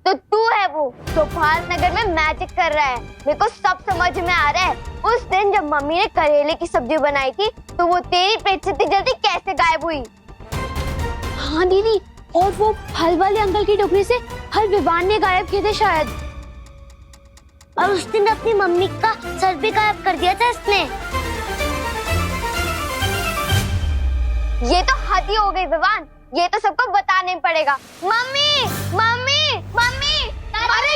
तो तू है वो जो भारत नगर में मैजिक कर रहा है। मेरे को सब समझ में आ रहा है। उस दिन जब मम्मी ने करेले की सब्जी बनाई थी तो वो तेरी पेट से इतनी जल्दी कैसे गायब हुई? हाँ दीदी, और वो फल वाले अंकल की टोकरी से फल विवान ने गायब किए थे शायद। और उस दिन अपनी मम्मी का सर भी गायब कर दिया था इसने। ये तो हद ही हो गई विवान, ये तो सबको बताना ही पड़ेगा। मम्मी मम्मी मम्मी, अरे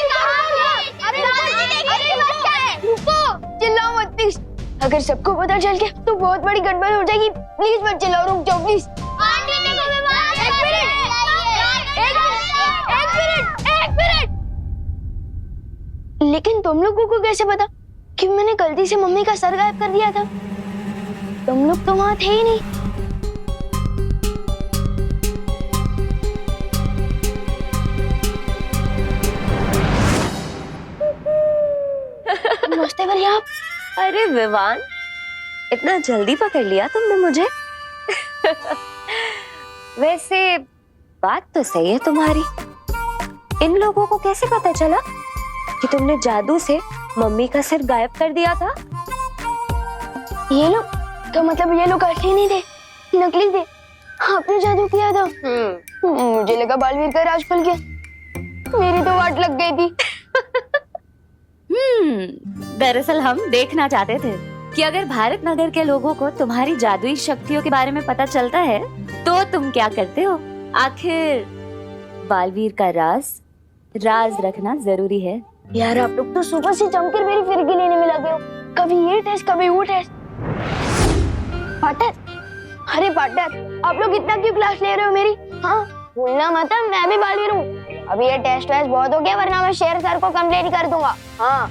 रुको, चिल्लाओ मत प्लीज। अगर सबको पता चल गया तो बहुत बड़ी गड़बड़ हो जाएगी। प्लीज मत चिल्लाओ, रुक जाओ प्लीज। एक मिनट। लेकिन तुम लोगों को कैसे पता कि मैंने गलती से मम्मी का सर गायब कर दिया था? तुम लोग तो वहां थे ही नहीं। नमस्ते भैया। अरे विवान, इतना जल्दी पकड़ लिया तुमने मुझे। वैसे बात तो सही है तुम्हारी। इन लोगों को कैसे पता चला कि तुमने जादू से मम्मी का सिर गायब कर दिया था? ये लोग तो मतलब ये लोग असली नहीं थे, नकली थे। आपने जादू किया था। मुझे लगा बालवीर का राज खुल गया। मेरी तो वाट लग गई थी। दरअसल हम देखना चाहते थे कि अगर भारत नगर के लोगों को तुम्हारी जादुई शक्तियों के बारे में पता चलता है तो तुम क्या करते हो। आखिर बालवीर का राज रखना जरूरी है। यार आप लोग तो सुबह से जमकर मेरी फिरकी लेने में लगे हो। कभी ये टेस्ट कभी वो टेस्ट। पार्टनर, अरे पार्टनर, आप लोग इतना क्यों क्लास ले रहे हो मेरी? हाँ, भूलना मत मैं भी बालवीर हूँ। अभी ये टेस्ट वेस्ट बहुत हो गया, वरना मैं शेर सर को कंप्लेंट कर दूंगा। हाँ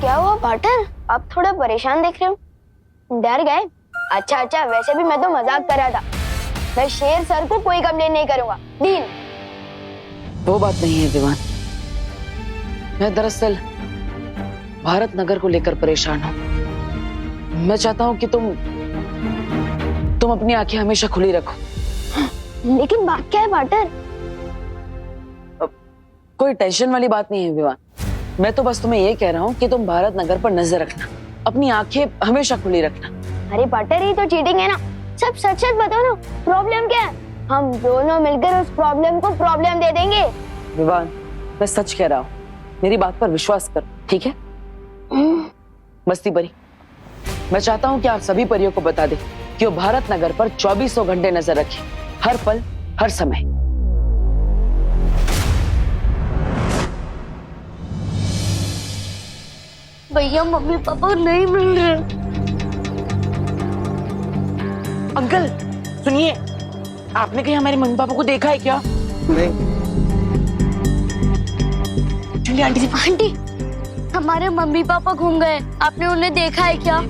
क्या हुआ पार्टनर, आप थोड़ा परेशान दिख रहे हो? डर गए? अच्छा, वैसे भी मैं तो मजाक कर रहा था। मैं शेर सर को कोई कंप्लेंट नहीं करूंगा। डील? वो बात नहीं है विवान। मैं दरअसल भारत नगर को लेकर परेशान हूँ। मैं चाहता हूँ कि तुम अपनी आंखें हमेशा खुली रखो। लेकिन बात क्या है पार्टनर? कोई टेंशन वाली बात नहीं है विवान। मैं तो बस तुम्हें ये कह रहा हूँ कि तुम भारत नगर पर नजर रखना, अपनी आंखें हमेशा खुली रखना। अरे पार्टनर, ये तो चीटिंग है ना। सब सच सच बताओ ना, प्रॉब्लम क्या है? हम दोनों मिलकर उस प्रॉब्लम को प्रॉब्लम दे देंगे। विवान, मैं सच कह रहा हूँ, मेरी बात पर विश्वास करो, ठीक है? मस्ती परी, मैं चाहता हूँ कि आप सभी परियों को बता दें कि वो भारत नगर पर 2400 घंटे नजर रखें, हर पल हर समय। भैया मम्मी पापा नहीं मिल रहे। अंकल सुनिए, आपने कहीं हमारे मम्मी पापा को देखा है क्या? नहीं। चलिए आंटी जी। आंटी, हमारे मम्मी पापा घूम गए, आपने उन्हें देखा है क्या?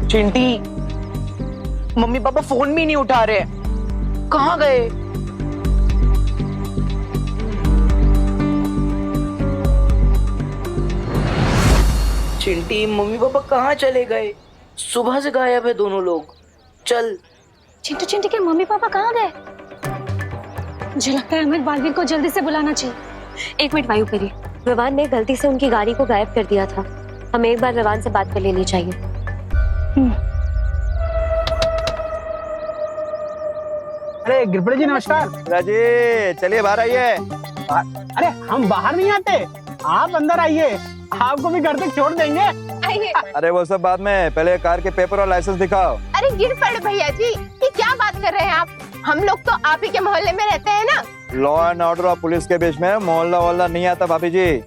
चिंटी, मम्मी पापा फोन भी नहीं उठा रहे, कहाँ गए? चिंटी, मम्मी पापा कहाँ चले गए? सुबह से गायब है दोनों लोग। चल। चिंटू के मम्मी पापा कहाँ गए? मुझे लगता है हमें बालवीर को जल्दी से बुलाना चाहिए। एक मिनट वायु परी, विवान ने गलती से उनकी गाड़ी को गायब कर दिया था। हमें एक बार विवान से बात कर लेनी चाहिए। अरे गिरपड़े जी नमस्कार। राजी, चलिए बाहर आइए। अरे हम बाहर नहीं आते, आप अंदर आइए, आपको भी घर तक छोड़ देंगे। अरे वो सब बाद में, पहले कार के पेपर और लाइसेंस दिखाओ। अरे गिर पड़े भैया जी, ये क्या बात कर रहे हैं आप? हम लोग तो आप ही के मोहल्ले में रहते हैं ना। लॉ एंड ऑर्डर और पुलिस के बीच में मोहल्ला वोहल्ला नहीं आता भाभी जी।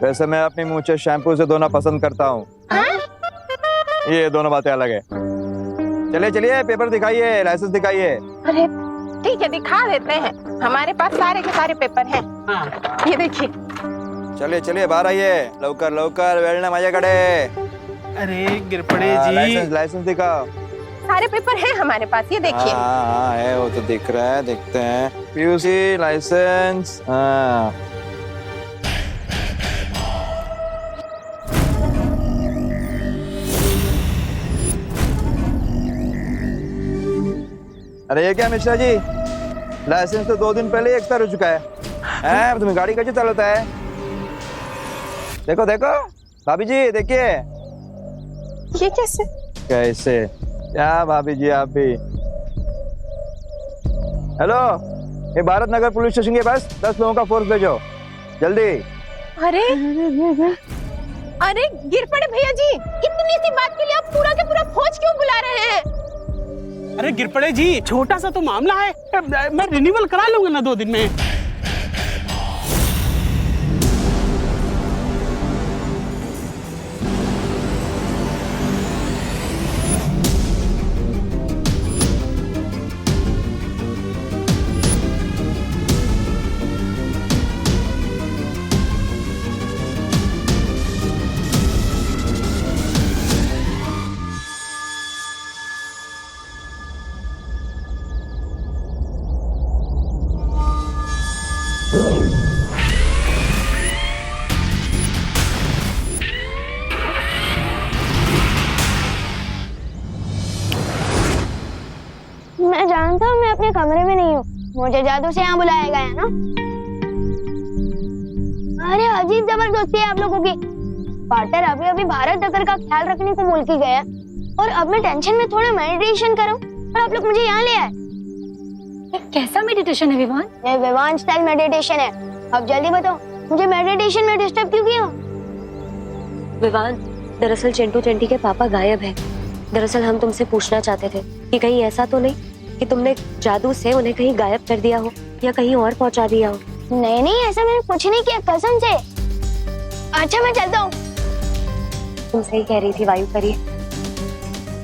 वैसे मैं अपनी मूंछें शैम्पू से धोना पसंद करता हूँ। ये दोनों बातें अलग है। चलिए पेपर दिखाइए, लाइसेंस दिखाइए। अरे ठीक है, दिखा देते हैं। हमारे पास सारे के सारे पेपर हैं। ये देखिए। चलिए बाहर आइए, लवकर वेलने मजे कड़े। अरे गिरपड़े जी, लाइसेंस दिखाओ। सारे पेपर हैं हमारे पास, ये देखिए। हाँ है, वो तो दिख रहा है, देखते हैं। PUC licence. हाँ अरे ये क्या मिश्रा जी, लाइसेंस तो 2 दिन पहले ही एक्सपायर हो चुका है। हैं, तुम्हें गाड़ी कैसे चलाता है? देखो देखो भाभी जी, देखिए। ये कैसे? कैसे क्या भाभी जी आप भी? हेलो, ये भारत नगर पुलिस स्टेशन के पास 10 लोगों का फोर्स भेजो जल्दी। अरे अरे गिर पड़े भैया जी, इतनी सी बात के लिए आप पूरा के पूरा फौज क्यों बुला रहे हैं? अरे गिरपड़े जी, छोटा सा तो मामला है, मैं रिन्यूअल करा लूंगा ना 2 दिन में। मैं जानता हूँ मैं अपने कमरे में नहीं हूँ, मुझे जादू से यहाँ बुलाया गया है ना। अरे अजीब जबरदस्ती है आप लोगों की। पार्टनर अभी अभी भारत नगर का ख्याल रखने को बोल के गया और अब मैं टेंशन में थोड़ा मेडिटेशन करूँ और आप लोग मुझे यहाँ ले आए। कैसा मेडिटेशन है विवान? ये विवान स्टाइल मेडिटेशन है। अब जल्दी बताओ, मुझे मेडिटेशन में डिस्टर्ब क्यों किया? विवान, दरअसल चिंटू चिंटी के पापा गायब हैं। दरअसल हम तुमसे पूछना चाहते थे कि कहीं ऐसा तो नहीं कि तुमने जादू से उन्हें कहीं गायब कर दिया हो या कहीं और पहुंचा दिया हो। नहीं नहीं, ऐसा मैंने कुछ नहीं किया, कसम से। अच्छा मैं चलता हूँ। तुम सही कह रही थी वायु परी,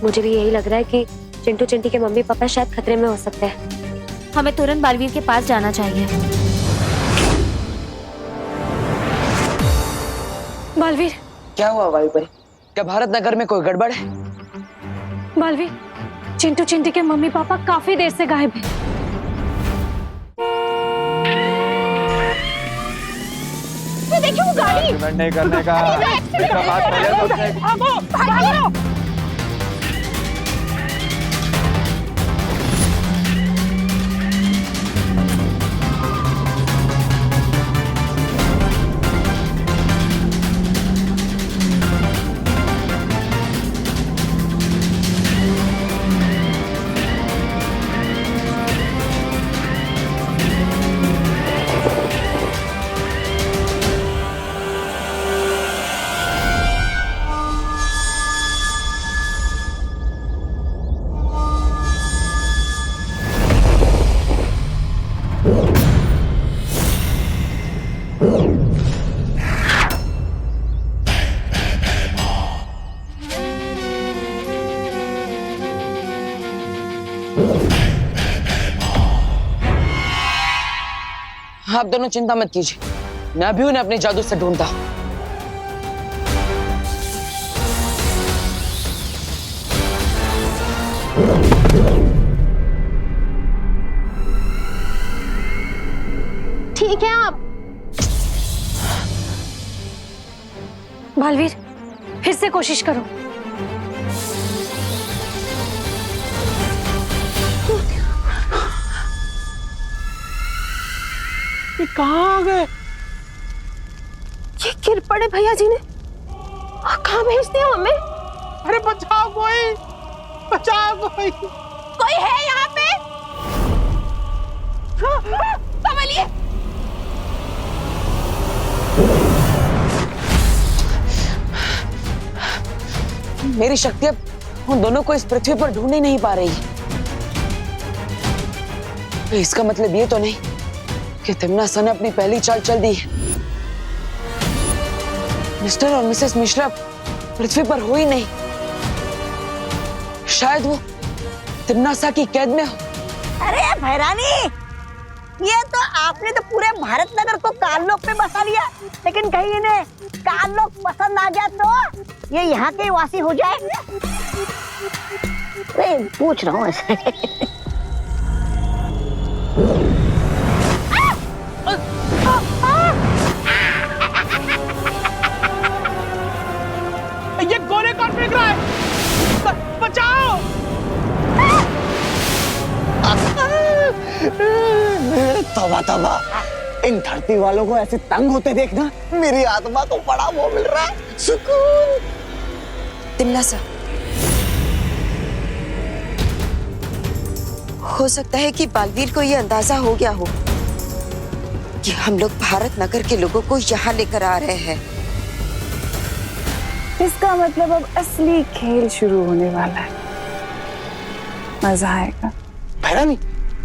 मुझे भी यही लग रहा है कि चिंटू चिंटी के मम्मी पापा शायद खतरे में हो सकते हैं। हमें तुरंत बालवीर के पास जाना चाहिए। बालवीर, क्या हुआ वायु परी? क्या भारत नगर में कोई गड़बड़ है? बालवीर, चिंटू चिंटी के मम्मी पापा काफी देर से गायब हैं। ये देखिए वो गाड़ी। एक्सीडेंट नहीं करने का इसका बात पहले सोचने की। भागो भागो। आप दोनों चिंता मत कीजिए, मैं भी उन्हें अपने जादू से ढूंढता। ठीक है आप। बालवीर, फिर से कोशिश करो। ये कहाँ आ गए? ये गिर पड़े भैया जी ने कहाँ भेज दिया हमें? अरे बचाओ कोई, बचाओ कोई। कोई है यहाँ पे? संभलिए। मेरी शक्ति अब उन दोनों को इस पृथ्वी पर ढूंढ ही नहीं पा रही। इसका मतलब ये तो नहीं कि तिम्नासा ने अपनी पहली चाल चल दी है। मिस्टर और मिसेस मिश्रा पृथ्वी पर हो ही नहीं। शायद वो तिम्नासा की कैद में हो। अरे भैरानी, ये तो आपने तो पूरे भारत नगर को काललोक पे बसा लिया, लेकिन कहीं इन्हें काललोक पसंद आ जाए तो ये यहाँ के वासी हो जाए। अरे पूछ रहा हूँ ऐसे। ये गोले कौन फेंक रहा है? बचाओ! तौबा तौबा, इन धरती वालों को ऐसे तंग होते देखना मेरी आत्मा को बड़ा वो मिल रहा है, सुकून। तिमला सा, हो सकता है कि बालवीर को यह अंदाजा हो गया हो कि हम लोग भारत नगर के लोगों को यहाँ लेकर आ रहे हैं। इसका मतलब अब असली खेल शुरू होने वाला है, मजा आएगा। भैरानी,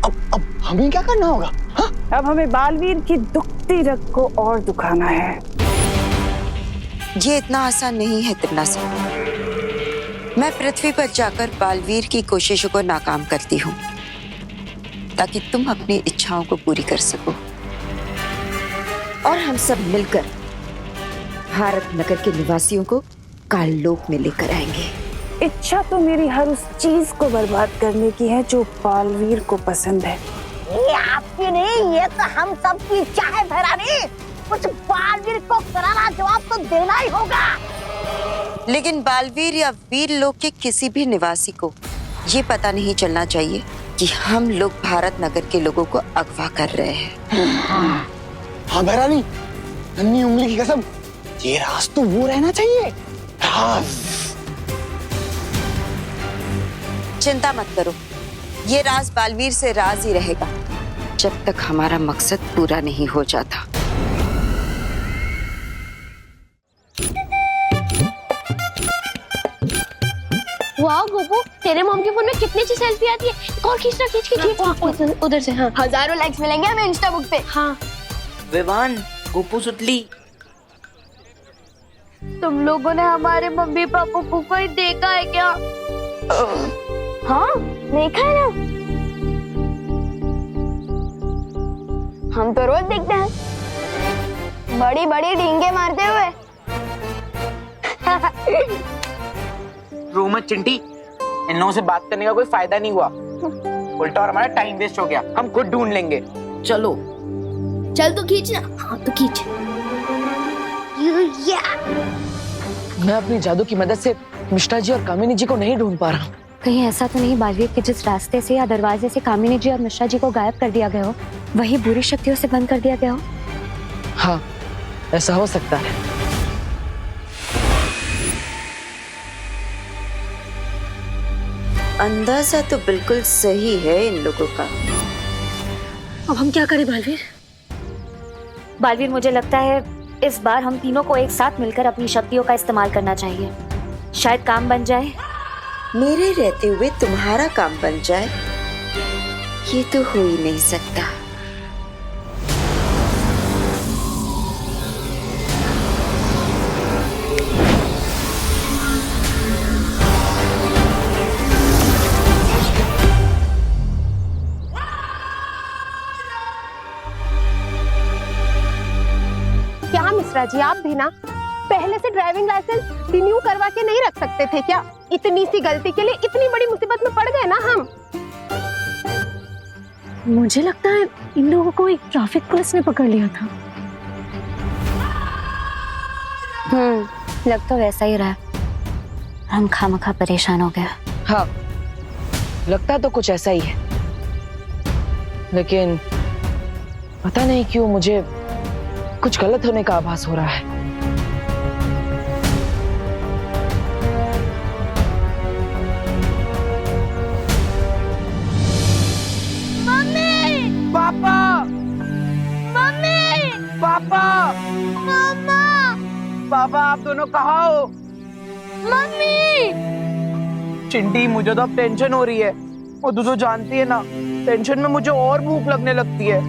अब हमें क्या करना होगा? हाँ? अब हमें बालवीर की दुखती रग को और दुखाना है। ये इतना आसान नहीं है तिमला सा। मैं पृथ्वी पर जाकर बालवीर की कोशिशों को नाकाम करती हूँ ताकि तुम अपनी इच्छाओं को पूरी कर सको और हम सब मिलकर भारत नगर के निवासियों को काललोक में लेकर आएंगे। इच्छा तो मेरी हर उस चीज को बर्बाद करने की है जो बालवीर को पसंद है। ये आपकी नहीं, ये तो हम सब की इच्छा है भैरानी। कुछ बालवीर को करारा जवाब तो देना ही होगा। लेकिन बालवीर या वीर लोक के किसी भी निवासी को ये पता नहीं चलना चाहिए कि हम लोग भारत नगर के लोगों को अगवा कर रहे हैं। हाँ भैरानी, नन्ही उंगली की कसम, ये राज तो वो रहना चाहिए, राज। चिंता मत करो, ये राज बालवीर से राज ही रहेगा जब तक हमारा मकसद पूरा नहीं हो जाता। वाह गोपू, तेरे मॉम के फोन में कितनी अच्छी सेल्फी आती है। और खींचना, खींच उधर से। हाँ, हजारों लाइक्स मिलेंगे हमें इंस्टा बुक पे। हाँ। विवान, गोपू सुतली, तुम लोगों ने हमारे मम्मी पापा को ही देखा है क्या? हाँ, देखा है ना, हम तो रोज देखते हैं, बड़ी बड़ी डींगे मारते हुए। रो मत चिंटी, इन लोगों से बात करने का कोई फायदा नहीं हुआ, उल्टा और हमारा टाइम वेस्ट हो गया। हम खुद ढूंढ लेंगे, चलो। चल तो खींच ना। हाँ तो खींच। मैं अपनी जादू की मदद से मिश्रा जी और कामिनी जी को नहीं ढूंढ पा रहा हूँ। कहीं ऐसा तो नहीं बालवीर के जिस रास्ते से या दरवाजे से कामिनी जी और मिश्रा जी को गायब कर दिया गया हो, वही बुरी शक्तियों से बंद कर दिया गया हो? हाँ, ऐसा हो सकता है। अंदाजा तो बिल्कुल सही है इन लोगों का। अब हम क्या करें बालवीर? बालवीर, मुझे लगता है इस बार हम तीनों को एक साथ मिलकर अपनी शक्तियों का इस्तेमाल करना चाहिए। शायद काम बन जाए। मेरे रहते हुए तुम्हारा काम बन जाए, ये तो हो ही नहीं सकता। क्या मिश्रा जी, आप भी ना पहले से ड्राइविंग लाइसेंस रिन्यू करवा के नहीं रख सकते थे क्या? इतनी सी गलती के लिए इतनी बड़ी मुसीबत में पड़ गए ना हम। मुझे लगता है इन लोगों को एक ट्रैफिक पुलिस ने पकड़ लिया था। लग तो वैसा ही रहा। हम खामखा परेशान हो गया। हाँ, लगता तो कुछ ऐसा ही है, लेकिन पता नहीं क्यों मुझे कुछ गलत होने का आभास हो रहा है। पापा, मम्मी, पापा, मामा, पापा, आप दोनों कहाँ हो? मम्मी। चिंटी, मुझे तो अब टेंशन हो रही है। वो तो जानती है ना, टेंशन में मुझे और भूख लगने लगती है।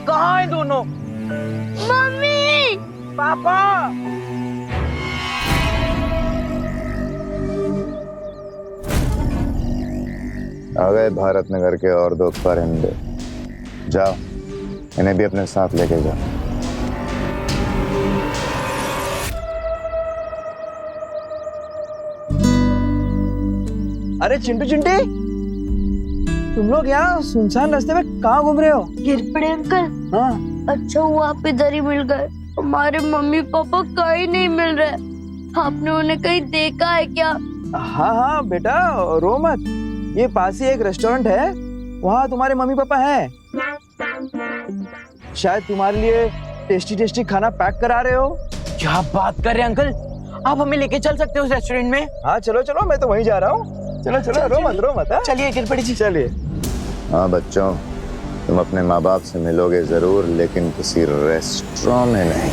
कहाँ है दोनों? मम्मी, पापा, आ गए भारत नगर के और दो परिंदे। जाओ, इन्हें भी अपने साथ लेके जाओ। अरे चिंटू चिंटी, तुम लोग यहाँ सुनसान रास्ते में कहाँ घूम रहे हो? गिर पड़े अंकल। हाँ, अच्छा हुआ आप इधर ही मिल गए, हमारे मम्मी पापा कहीं नहीं मिल रहे। आपने उन्हें कहीं देखा है क्या? हाँ हाँ बेटा, रो मत। ये पास ही एक रेस्टोरेंट है, वहाँ तुम्हारे मम्मी पापा हैं। शायद तुम्हारे लिए टेस्टी टेस्टी खाना पैक करा रहे हो। क्या बात कर रहे हैं अंकल, आप हमें लेके चल सकते हो उस रेस्टोरेंट में? हाँ चलो चलो, मैं तो वहीं जा रहा हूँ। चलो चलो, रो मत हाँ? चलिए गिरपड़ी जी। चलिए। हाँ बच्चों, तुम अपने माँ बाप से मिलोगे जरूर, लेकिन किसी रेस्टोरेंट में नहीं।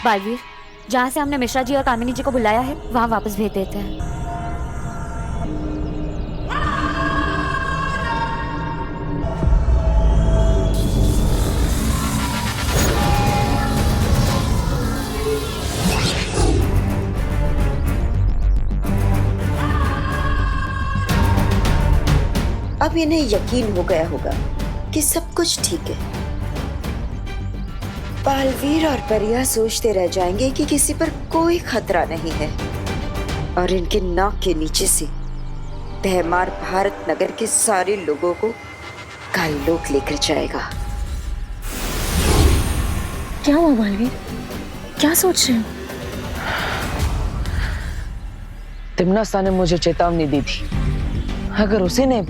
बालवीर, जहाँ से हमने मिश्रा जी और कामिनी जी को बुलाया है वहाँ वापस भेज देते हैं। अब इन्हें यकीन हो गया होगा कि सब कुछ ठीक है। बालवीर और परिया सोचते रह जाएंगे कि किसी पर कोई खतरा नहीं है और इनके नाक के नीचे से भयमार भारत नगर के सारे लोगों को काललोक लेकर जाएगा। क्या हुआ बालवीर, क्या सोच रहे हो? तिम्नासा ने मुझे चेतावनी दी थी, अगर उसी ने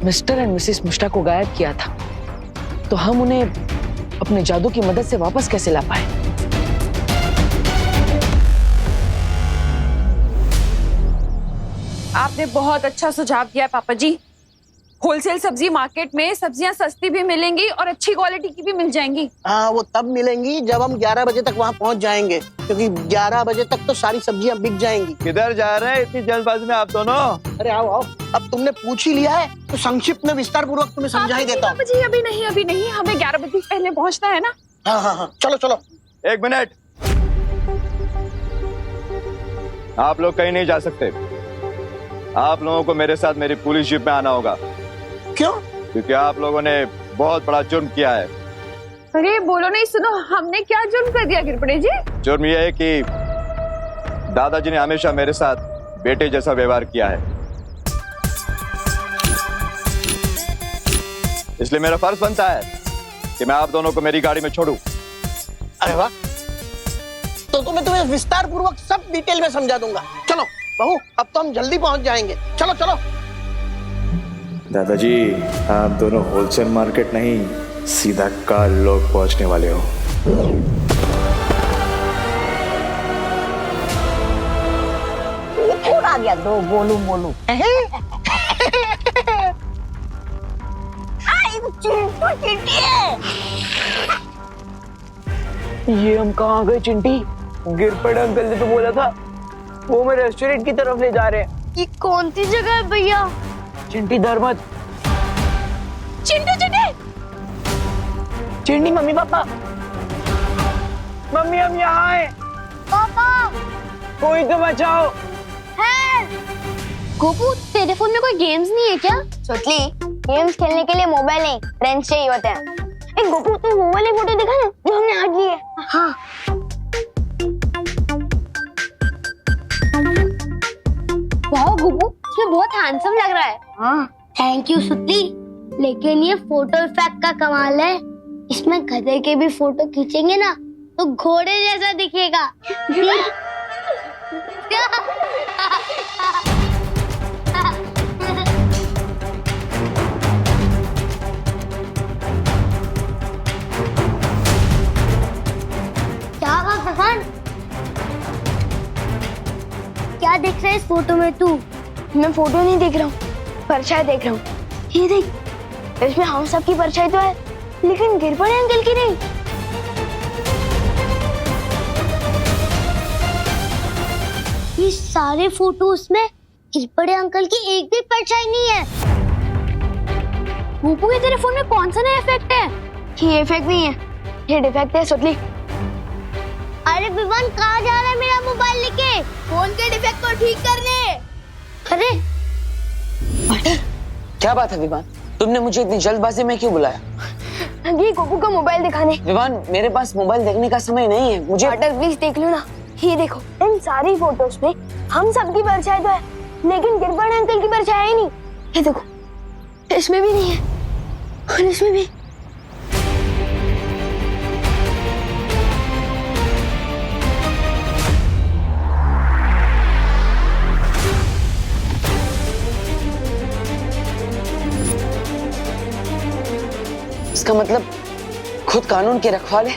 मिस्टर एंड मिसेस मिश्रा को गायब किया था तो हम उन्हें अपने जादू की मदद से वापस कैसे ला पाए। आपने बहुत अच्छा सुझाव दिया पापा जी। होलसेल सब्जी मार्केट में सब्जियां सस्ती भी मिलेंगी और अच्छी क्वालिटी की भी मिल जाएंगी। हाँ, वो तब मिलेंगी जब हम 11 बजे तक वहाँ पहुँच जाएंगे, क्योंकि 11 बजे तक तो सारी सब्जियां बिक जाएंगी। किधर जा रहे हैं इतनी जल्दबाजी में आप दोनों? अरे आओ आओ, अब तुमने पूछ ही लिया है तो संक्षिप्त में विस्तार पूर्वक तुम्हें समझा ही देता हूँ। पापा जी अभी नहीं, हमें 11 बजे पहले पहुँचना है ना। हाँ, चलो चलो। 1 मिनट, आप लोग कहीं नहीं जा सकते। आप लोगों को मेरे साथ मेरी पुलिस जीप में आना होगा। क्यों? क्योंकि आप लोगों ने बहुत बड़ा जुर्म किया है। अरे बोलो नहीं, सुनो, हमने क्या जुर्म कर दिया गिरपड़े जी? जुर्म यह है कि दादाजी ने हमेशा मेरे साथ बेटे जैसा व्यवहार किया है, इसलिए मेरा फर्ज बनता है कि मैं आप दोनों को मेरी गाड़ी में छोड़ूं। अरे वाह, तो तुम्हें विस्तार पूर्वक सब डिटेल में समझा दूंगा। चलो बहू, अब तो हम जल्दी पहुंच जाएंगे। चलो चलो। दादाजी, आप दोनों होलसेल मार्केट नहीं, सीधा काललोक पहुंचने वाले हो। कौन आ गया? दो बोलू ये हम कहाँ गए चिंटी? गिरपड़ अंकल ने तो बोला था वो मैं रेस्टोरेंट की तरफ ले जा रहे हैं। ये कौन सी जगह है भैया? चिंटी डर मत। चिंटी मम्मी पापा, मम्मी हम यहाँ हैं। पापा कोई तो बचाओ। गोपू, तेरे फोन में कोई गेम्स नहीं है क्या? सोचली, गेम्स खेलने के लिए मोबाइल नहीं, फ्रेंड्स चाहिए होते हैं। गोपू, तू वो वाली फोटो दिखा ना जो हमने आज ली है। हाँ। वाह गोपू, इसमें बहुत हैंडसम लग रहा है। हाँ, थैंक यू सुतली। लेकिन ये फोटो इफेक्ट का कमाल है, इसमें गधे के भी फोटो खींचेंगे ना तो घोड़े जैसा दिखेगा। क्या बात पसंद? क्या देख रहा है इस फोटो में तू? मैं फोटो नहीं देख रहा हूँ, परछाई देख रहा हूँ। ये देख, इसमें हम सब की परछाई तो है, लेकिन गिरपड़े अंकल की नहीं। ये सारे फोटोज में गिरपड़े अंकल की एक भी परछाई नहीं है। गोपू, ये तेरे फोन में कौन सा नया इफेक्ट है? ये इफेक्ट नहीं है, ये डिफेक्ट है सुतली। अरे विवान, कहाँ जा रहा है मेरा मोबाइल लेके? फोन के डिफेक्ट को ठीक करने। अरे क्या बात है विवान, तुमने मुझे इतनी जल्दबाजी में क्यों बुलाया? ये गोपू का मोबाइल दिखाने। विवान, मेरे पास मोबाइल देखने का समय नहीं है, मुझे। पार्टनर प्लीज देख लो ना, ये देखो, इन सारी फोटोज में हम सबकी परछाई तो है, लेकिन गिरपड़े अंकल की परछाई ही नहीं। ये देखो, इसमें भी नहीं है। और इसमें भी इसका मतलब खुद कानून के रखवाले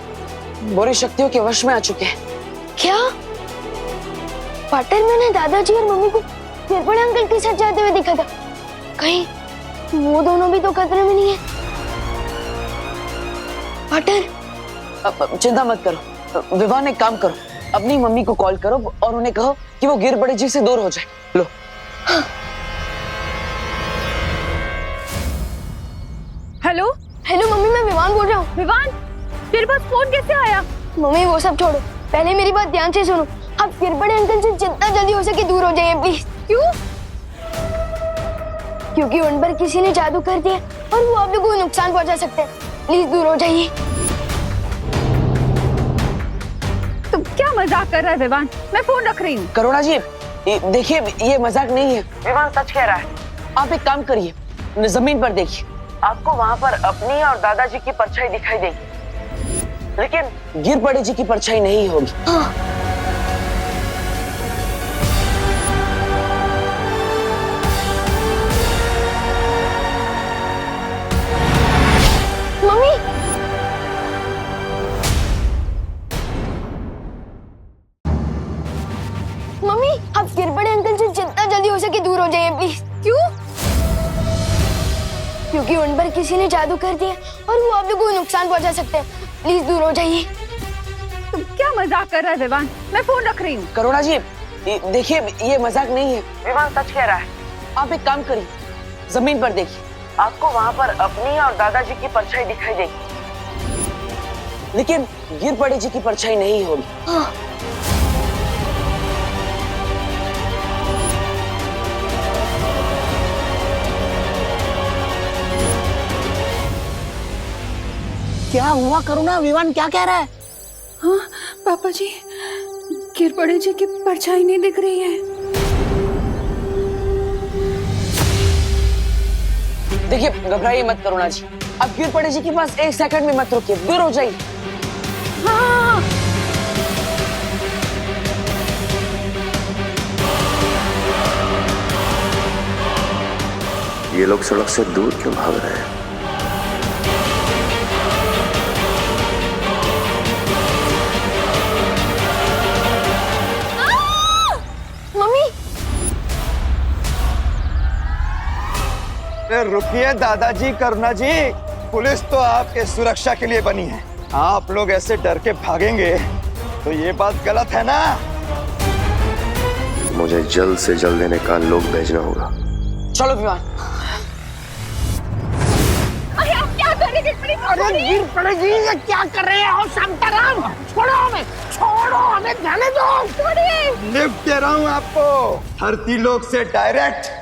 बुरी शक्तियों के वश में आ चुके हैं। क्या पाटर मैंने दादाजी और मम्मी को गिरबड़े अंकल के साथ जाते हुए देखा था। कहीं वो दोनों भी तो खतरे में नहीं है। पाटर चिंता मत करो विवान, एक काम करो, अपनी मम्मी को कॉल करो और उन्हें कहो कि वो गिरबड़े जी से दूर हो जाए। लो। हेलो हेलो मम्मी, मैं विवान बोल रहा हूँ। विवान, तेरे पास फोन कैसे आया? मम्मी वो सब छोड़ो, पहले मेरी बात ध्यान से सुनो। आप गिरबड़े अंकल से जितना जल्दी हो सके दूर हो जाइए प्लीज। क्यों? क्योंकि उन पर किसी ने जादू कर दिया और वो आप लोगों को नुकसान पहुंचा सकते हैं। प्लीज दूर हो जाइए। तुम क्या मजाक कर रहा है विवान? मैं फोन रख रही हूँ। करुणा जी देखिए, ये मजाक नहीं है, विवान सच कह रहा है। आप एक काम करिए, जमीन पर देखिए, आपको वहाँ पर अपनी और दादाजी की परछाई दिखाई देगी, लेकिन गिरबड़े जी की परछाई नहीं होगी। मम्मी मम्मी, आप गिरबड़े अंकल से जितना जल्दी हो सके दूर हो जाइए प्लीज। क्यों? क्योंकि उन पर किसी ने जादू कर दिया और वो आप लोगों को नुकसान पहुंचा सकते हैं। प्लीज दूर हो जाइए। तुम क्या मजाक कर रहा है विवान? मैं फोन रख रही हूँ। करुणा जी देखिए, ये मजाक नहीं है, विवान सच कह रहा है। आप एक काम करिए, जमीन पर देखिए, आपको वहाँ पर अपनी और दादाजी की परछाई दिखाई देगी, लेकिन गिरबड़े जी की परछाई नहीं होगी। क्या हुआ करुणा? विवान क्या कह रहा है? हाँ पापा जी, गिरबड़े जी की परछाई नहीं दिख रही है। देखिए घबराइए मत करुणा जी, अब गिरबड़े जी के पास एक सेकंड में मत रुकिए, दूर हो जाइए। हाँ। ये लोग सड़क से दूर क्यों भाग रहे हैं? मम्मी रुकिए दादाजी, करुणा जी, पुलिस तो आपके सुरक्षा के लिए बनी है। आप लोग ऐसे डर के भागेंगे तो ये बात गलत है ना। मुझे जल्द से जल्द इन्हें का लोग भेजना होगा। चलो विवान। अरे आप क्या कर रहे हैं? अरे गिरबड़े जी, ये क्या कर रहे हो? शांताराम, छोड़ो हमें, छोड़ो हमें, जाने दो। लिफ्ट दे रहा हूँ आपको, धरती लोक से डायरेक्ट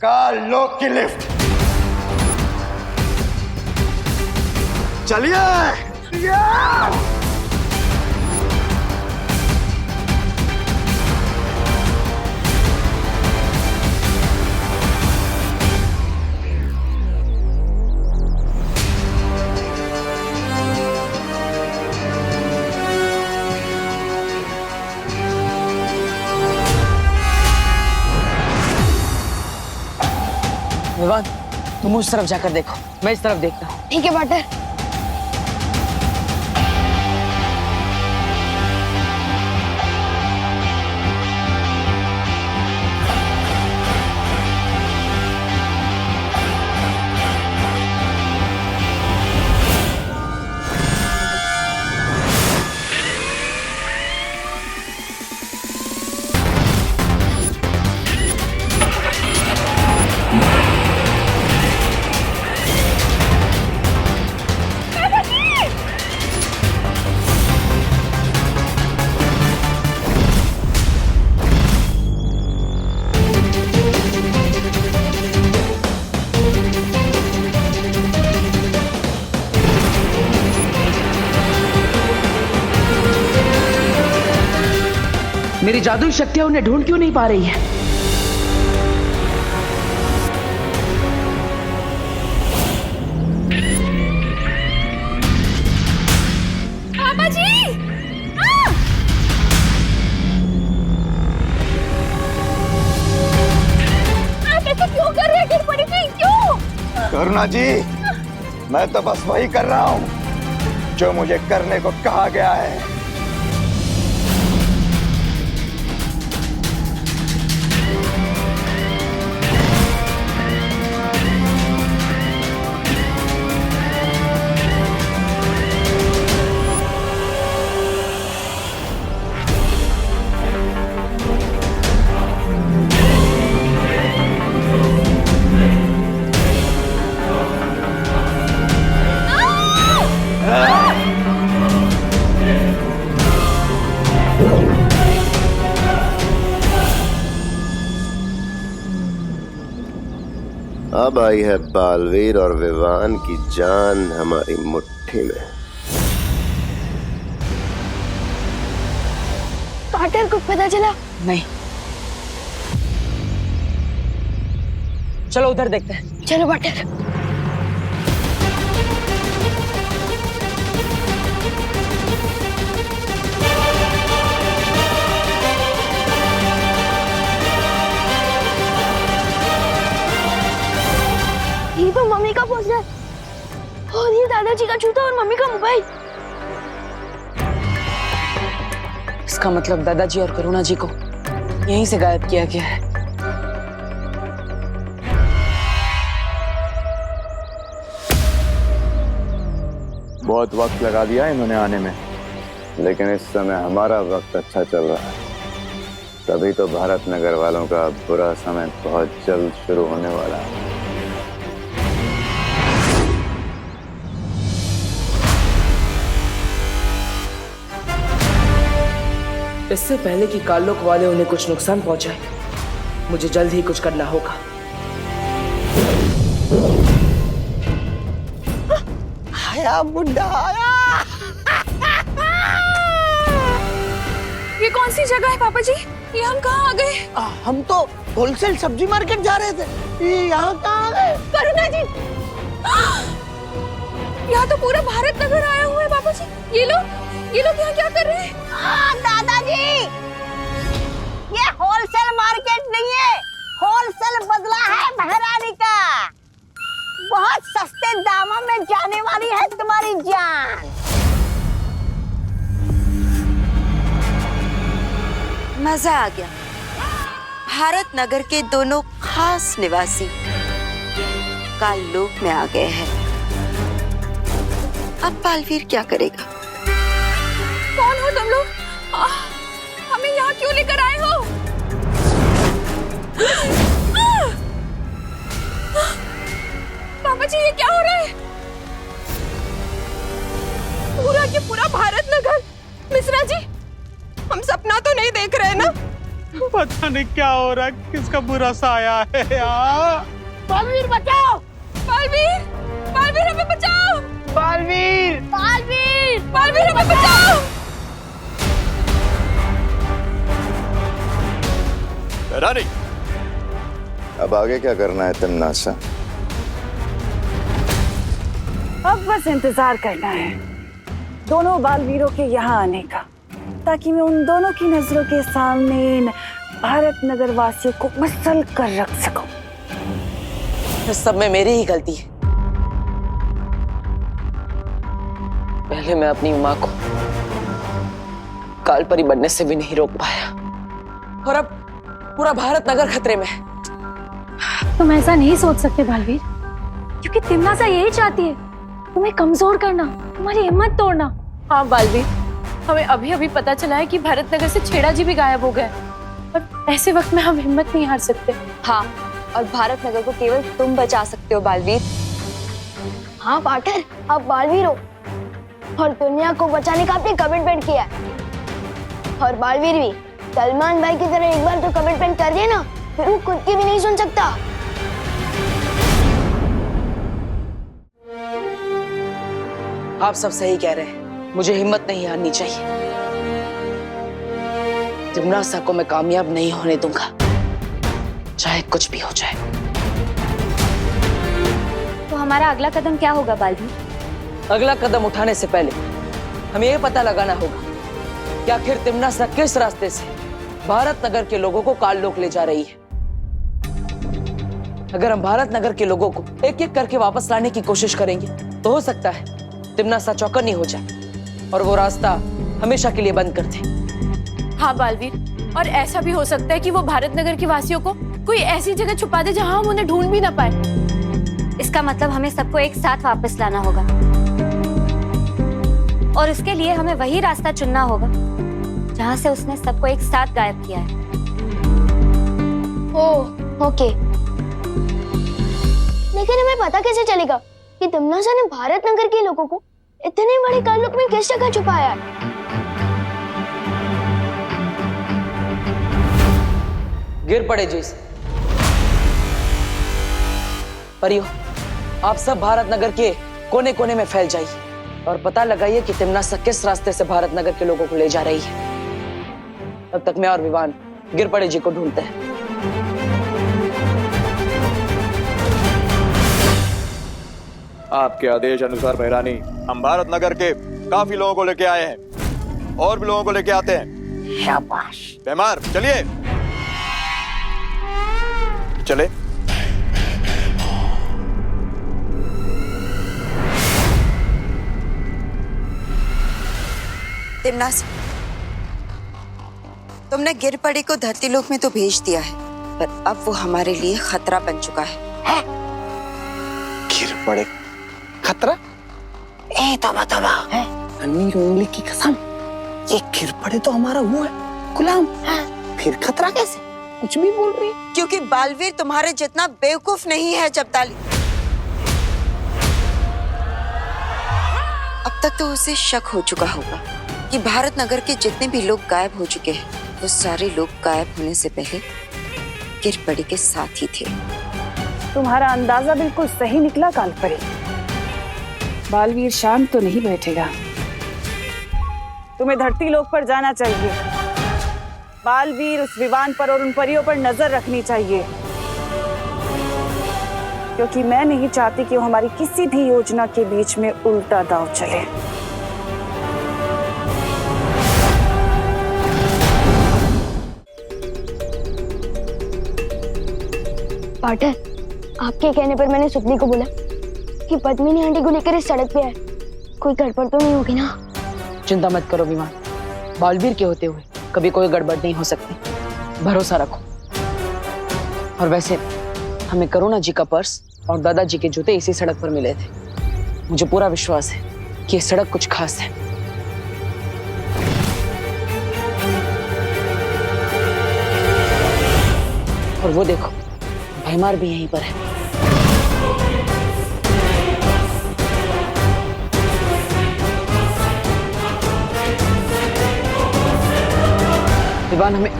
काल लोक की लिफ्ट। चलिए। विवान तुम उस तरफ जाकर देखो, मैं इस तरफ देखता हूँ। ठीक है पाटर। मेरी जादुई शक्तियां उन्हें ढूंढ क्यों नहीं पा रही है? करुणा जी, मैं तो बस वही कर रहा हूँ जो मुझे करने को कहा गया है। अब आई है बालवीर और विवान की जान हमारी मुट्ठी में। पाटर को पता चला? नहीं। चलो उधर देखते हैं। चलो पाटर। ये तो मम्मी का पोस्टर और ये दादाजी का जूता और मम्मी का मोबाइल। इसका मतलब दादाजी और करुणा जी को यहीं से गायब किया गया है। बहुत वक्त लगा दिया इन्होंने आने में, लेकिन इस समय हमारा वक्त अच्छा चल रहा है। तभी तो भारत नगर वालों का बुरा समय बहुत जल्द शुरू होने वाला है। इससे पहले कि कालोक वाले उन्हें कुछ नुकसान पहुंचाए, मुझे जल्द ही कुछ करना होगा। आया बुड्ढा आया। ये कौन सी जगह है पापा जी? ये हम कहाँ आ गए? हम तो होलसेल सब्जी मार्केट जा रहे थे। ये यहाँ कहाँ आ गए? करुणा जी, यहाँ तो पूरा भारत नगर आया हुआ है पापा जी। ये लोग यहाँ क्या कर रहे हैं? दादाजी, ये होलसेल मार्केट नहीं है, होलसेल बदला है महारानी का। बहुत सस्ते दामों में जाने वाली है तुम्हारी जान। मजा आ गया। भारत नगर के दोनों खास निवासी काललोक में आ गए हैं। अब बालवीर क्या करेगा? कौन हो तुम लोग? हमें यहाँ क्यों लेकर आए हो? पापा जी, ये क्या हो रहा है? पूरा के पूरा भारत नगर। मिश्रा जी, हम सपना तो नहीं देख रहे ना? पता नहीं क्या हो रहा है, किसका बुरा साया है यार। बालवीर बचाओ! बालवीर, बालवीर हमें बचाओ! बालवीर, बालवीर, बालवीर हमें बचाओ! रानी, अब आगे क्या करना है तन्नासा? अब बस इंतजार करना है दोनों बालवीरों के यहाँ आने का, ताकि मैं उन दोनों की नजरों के सामने इन भारत नगर वासियों को मसल कर रख सकूं। इस सब में मेरी ही गलती है। पहले मैं अपनी माँ को कालपरी बनने से भी नहीं रोक पाया, और अब पूरा भारत नगर खतरे में है। तुम ऐसा नहीं सोच सकते बालवीर, क्योंकि तिमनासा यही चाहती है, तुम्हें कमजोर करना, तुम्हारी हिम्मत तोड़ना। हाँ बालवीर, हमें अभी अभी पता चला है कि भारत नगर से छेड़ा जी भी गायब हो गए, और ऐसे वक्त में हम हिम्मत नहीं हार सकते। हाँ, और भारत नगर को केवल तुम बचा सकते हो बालवीर। हाँ पाटर, अब बालवीर हो और दुनिया को बचाने का आपने कमिटमेंट किया है। और बालवीर भी सलमान भाई की तरह एक बार तो कमिटमेंट कर दिया ना, फिर वो खुद की भी नहीं सुन सकता। आप सब सही कह रहे हैं, मुझे हिम्मत नहीं हारनी चाहिए। तिमनासा को मैं कामयाब नहीं होने दूंगा, चाहे कुछ भी हो जाए। तो हमारा अगला कदम क्या होगा बालवीर? अगला कदम उठाने से पहले हमें ये पता लगाना होगा कि आखिर तिमनासा किस रास्ते से भारत नगर के लोगों को काललोक ले जा रही है। अगर हम भारत नगर के लोगों को एक एक करके वापस लाने की कोशिश करेंगे तो हो सकता है तिमनासा चौकन्नी हो जाए और वो रास्ता हमेशा के लिए बंद कर दे। हाँ बालवीर, और ऐसा भी हो सकता है कि वो भारत नगर के वासियों को कोई ऐसी जगह छुपा दे जहाँ हम उन्हें ढूंढ भी ना पाए। इसका मतलब हमें सबको एक साथ वापस लाना होगा और उसके लिए हमें वही रास्ता चुनना होगा जहाँ से उसने सबको एक साथ गायब किया है। ओके, लेकिन हमें पता कैसे चलेगा कि तिमनासा ने भारत नगर के लोगों को इतने बड़े ताल्लुक में किस जगह छुपाया है? गिर पड़े जी परियो, आप सब भारत नगर के कोने कोने में फैल जाइए और पता लगाइए कि तिमनासा किस रास्ते से भारत नगर के लोगों को ले जा रही है। तब तक मैं और विवान गिर पड़े जी को ढूंढते हैं। आपके आदेश अनुसार बहरानी, हम भारत नगर के काफी लोगों को लेके आए हैं और भी लोगों को लेके आते हैं। शाबाश। बेमार चलिए चले। तिमनासा, तुमने गिर पड़ी को धरती लोक में तो भेज दिया है, पर अब वो हमारे लिए खतरा बन चुका है। गिर पड़े खतरा? ए तौबा तौबा, अन्नी उंगली की कसम, ये गिर पड़े तो हमारा वो है गुलाम, फिर खतरा कैसे? कुछ भी बोल रही। क्योंकि बालवीर तुम्हारे जितना बेवकूफ नहीं है जब्ताली। अब तक तो उसे शक हो चुका होगा कि भारत नगर के जितने भी लोग गायब हो चुके हैं वो सारे लोग गायब होने से पहले गिर पड़ी के साथ ही थे। तुम्हारा अंदाजा बिल्कुल सही निकला कालपरी। बालवीर शांत तो नहीं बैठेगा, तुम्हें धरती लोक पर जाना चाहिए। बालवीर उस विवान पर और उन परियों पर नजर रखनी चाहिए, क्योंकि मैं नहीं चाहती कि वो हमारी किसी भी योजना के बीच में उल्टा दांव चले। पाटर, आपके कहने पर मैंने सुपनी को बोला कि पद्मिनी आंटी को लेकर इस सड़क पे आए। कोई गड़बड़ तो नहीं होगी ना? चिंता मत करो विमान, बालवीर के होते हुए कभी कोई गड़बड़ नहीं हो सकती, भरोसा रखो। और वैसे हमें करुणा जी का पर्स और दादाजी के जूते इसी सड़क पर मिले थे। मुझे पूरा विश्वास है कि ये सड़क कुछ खास है। और वो देखो, भैमार भी यहीं पर है। विवान, हमें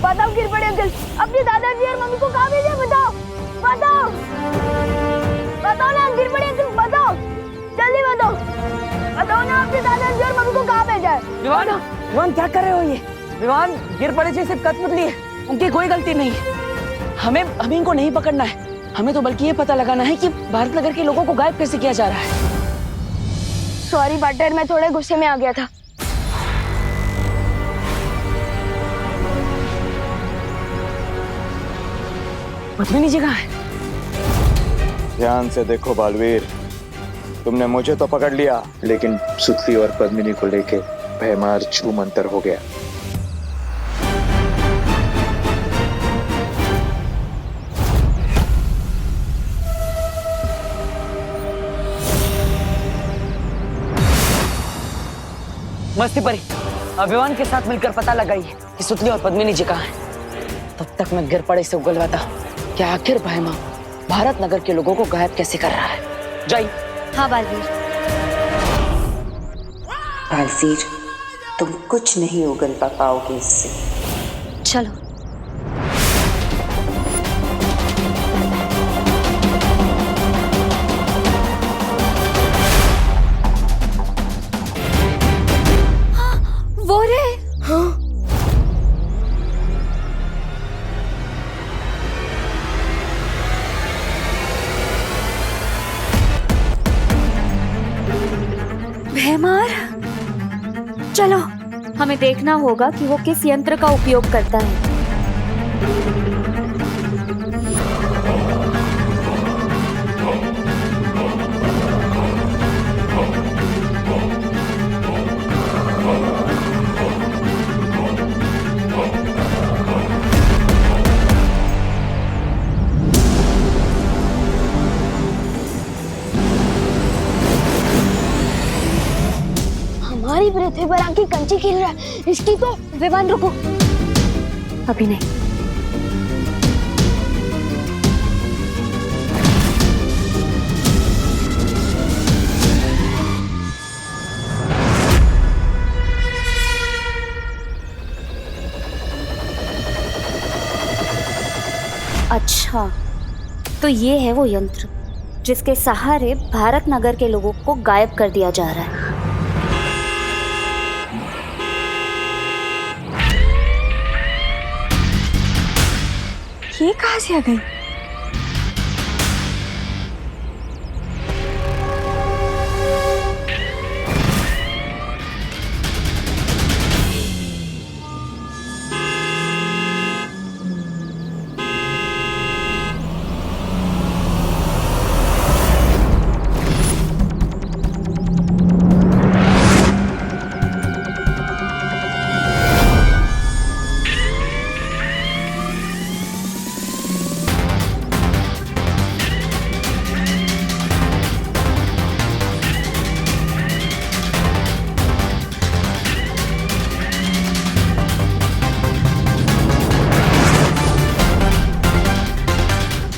बताओ गिर पड़े अंकल, अपने दादाजी और मम्मी को कहाँ भेजा? बताओ बताओ बताओ ना गिर पड़े अंकल, बताओ जल्दी बताओ, बताओ ना अपने दादाजी और मम्मी को कहाँ भेजा है? विवान, विवान क्या कर रहे हो ये? विवान, गिर पड़े जी सिर्फ कठपुतली है, उनकी कोई गलती नहीं है। हमें इनको नहीं पकड़ना है, हमें तो बल्कि ये पता लगाना है कि भारत नगर के लोगों को गायब कैसे किया जा रहा है। सॉरी पार्टनर, मैं थोड़े गुस्से में आ गया था। पद्मिनी जी कहाँ है? ध्यान से देखो बालवीर, तुमने मुझे तो पकड़ लिया, लेकिन सुतली और पद्मिनी को लेके भैमार छू मंतर हो गया। मस्ती परी, अभिमान के साथ मिलकर पता लगाइए कि सुतली और पद्मिनी जी कहाँ हैं। तब तक मैं गिर पड़े से उगलवाता हूँ कि आखिर भैमा भारत नगर के लोगों को गायब कैसे कर रहा है। जय। हाँ बालवीर। बालवीर, तुम कुछ नहीं उगलवा पाओगे इससे। चलो। वो रे। हाँ। भैमार, चलो हमें देखना होगा कि वो किस यंत्र का उपयोग करता है। पृथ्वी पर आके कंची खेल रहा है। इसकी तो विवान रुको, अभी नहीं। अच्छा, तो ये है वो यंत्र जिसके सहारे भारत नगर के लोगों को गायब कर दिया जा रहा है। ये कहाँ से आ गई?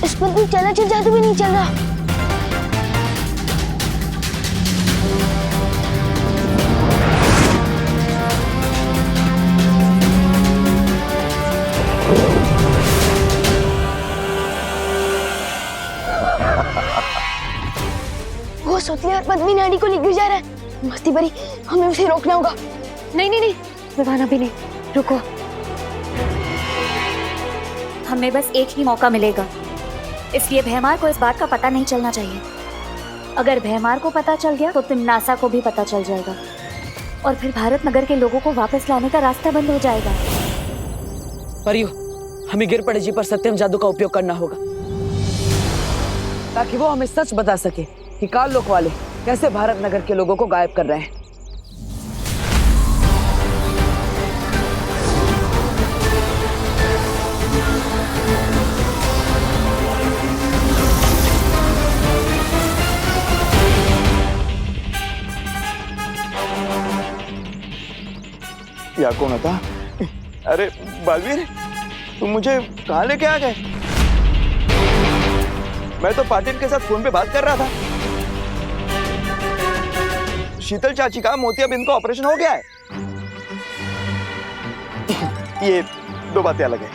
इस पर कोई चलचित्र जादू भी नहीं चल रहा। वो सुतली और पद्मी नाडी को लेकर जा रहा है। मस्ती भरी, हमें उसे रोकना होगा। नहीं नहीं नहीं विवान, अभी नहीं, रुको। हमें बस एक ही मौका मिलेगा, इसलिए भैमार को इस बात का पता नहीं चलना चाहिए। अगर भैमार को पता चल गया तो तिमनासा को भी पता चल जाएगा और फिर भारत नगर के लोगों को वापस लाने का रास्ता बंद हो जाएगा। परियो, हमें गिर पड़े जी पर सत्यम जादू का उपयोग करना होगा ताकि वो हमें सच बता सके कि काल लोक वाले कैसे भारत नगर के लोगों को गायब कर रहे हैं। या कौन था? अरे बालवीर, तुम मुझे कहाँ लेके आ गए? मैं तो पाटिल के साथ फोन पे बात कर रहा था। शीतल चाची का मोतियाबिंद का ऑपरेशन हो गया है। ये दो बातें अलग है।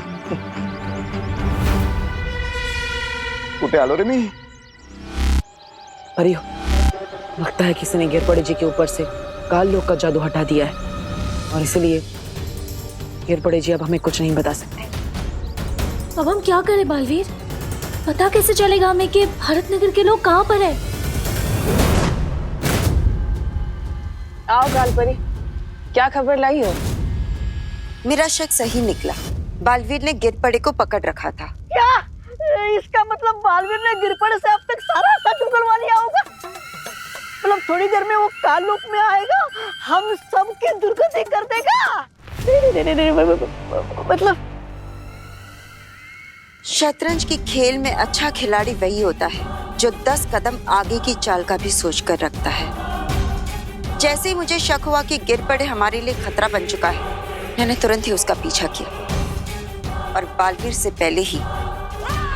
कुटे आलो रे मी। परियो, लगता है किसी ने गिर पड़े जी के ऊपर से काल लोक का जादू हटा दिया है और इसलिए गिर पड़े जी अब हमें कुछ नहीं बता सकते। अब हम क्या करें बालवीर? पता कैसे चलेगा हमें कि भारत नगर के लोग कहाँ पर है? आओ गालपरी, क्या खबर लाई हो? मेरा शक सही निकला। बालवीर ने गिरपड़े को पकड़ रखा था। क्या इसका मतलब बालवीर ने गिरपड़े से अब तक सारा सच उगलवा लिया होगा? मतलब थोड़ी देर में वो काल लोक में आएगा, हम सबकी दुर्गति कर देगा। नहीं, मतलब शतरंज की खेल में अच्छा खिलाड़ी वही होता है जो 10 कदम आगे की चाल का भी सोचकर रखता है। जैसे ही मुझे शक हुआ कि गिरपड़े हमारे लिए खतरा बन चुका है, मैंने तुरंत ही उसका पीछा किया और बालवीर से पहले ही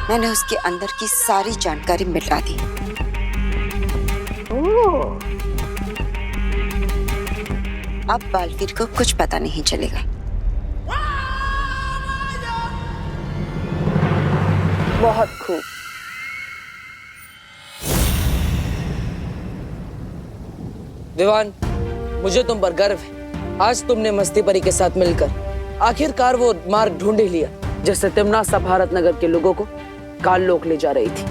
मैंने उसके अंदर की सारी जानकारी मिटा दी। अब बालवीर को कुछ पता नहीं चलेगा। बहुत खूब। विवान, मुझे तुम पर गर्व है। आज तुमने मस्ती परी के साथ मिलकर आखिरकार वो मार्ग ढूंढ ही लिया जिससे तिमनासा भारत नगर के लोगों को काल लोक ले जा रही थी।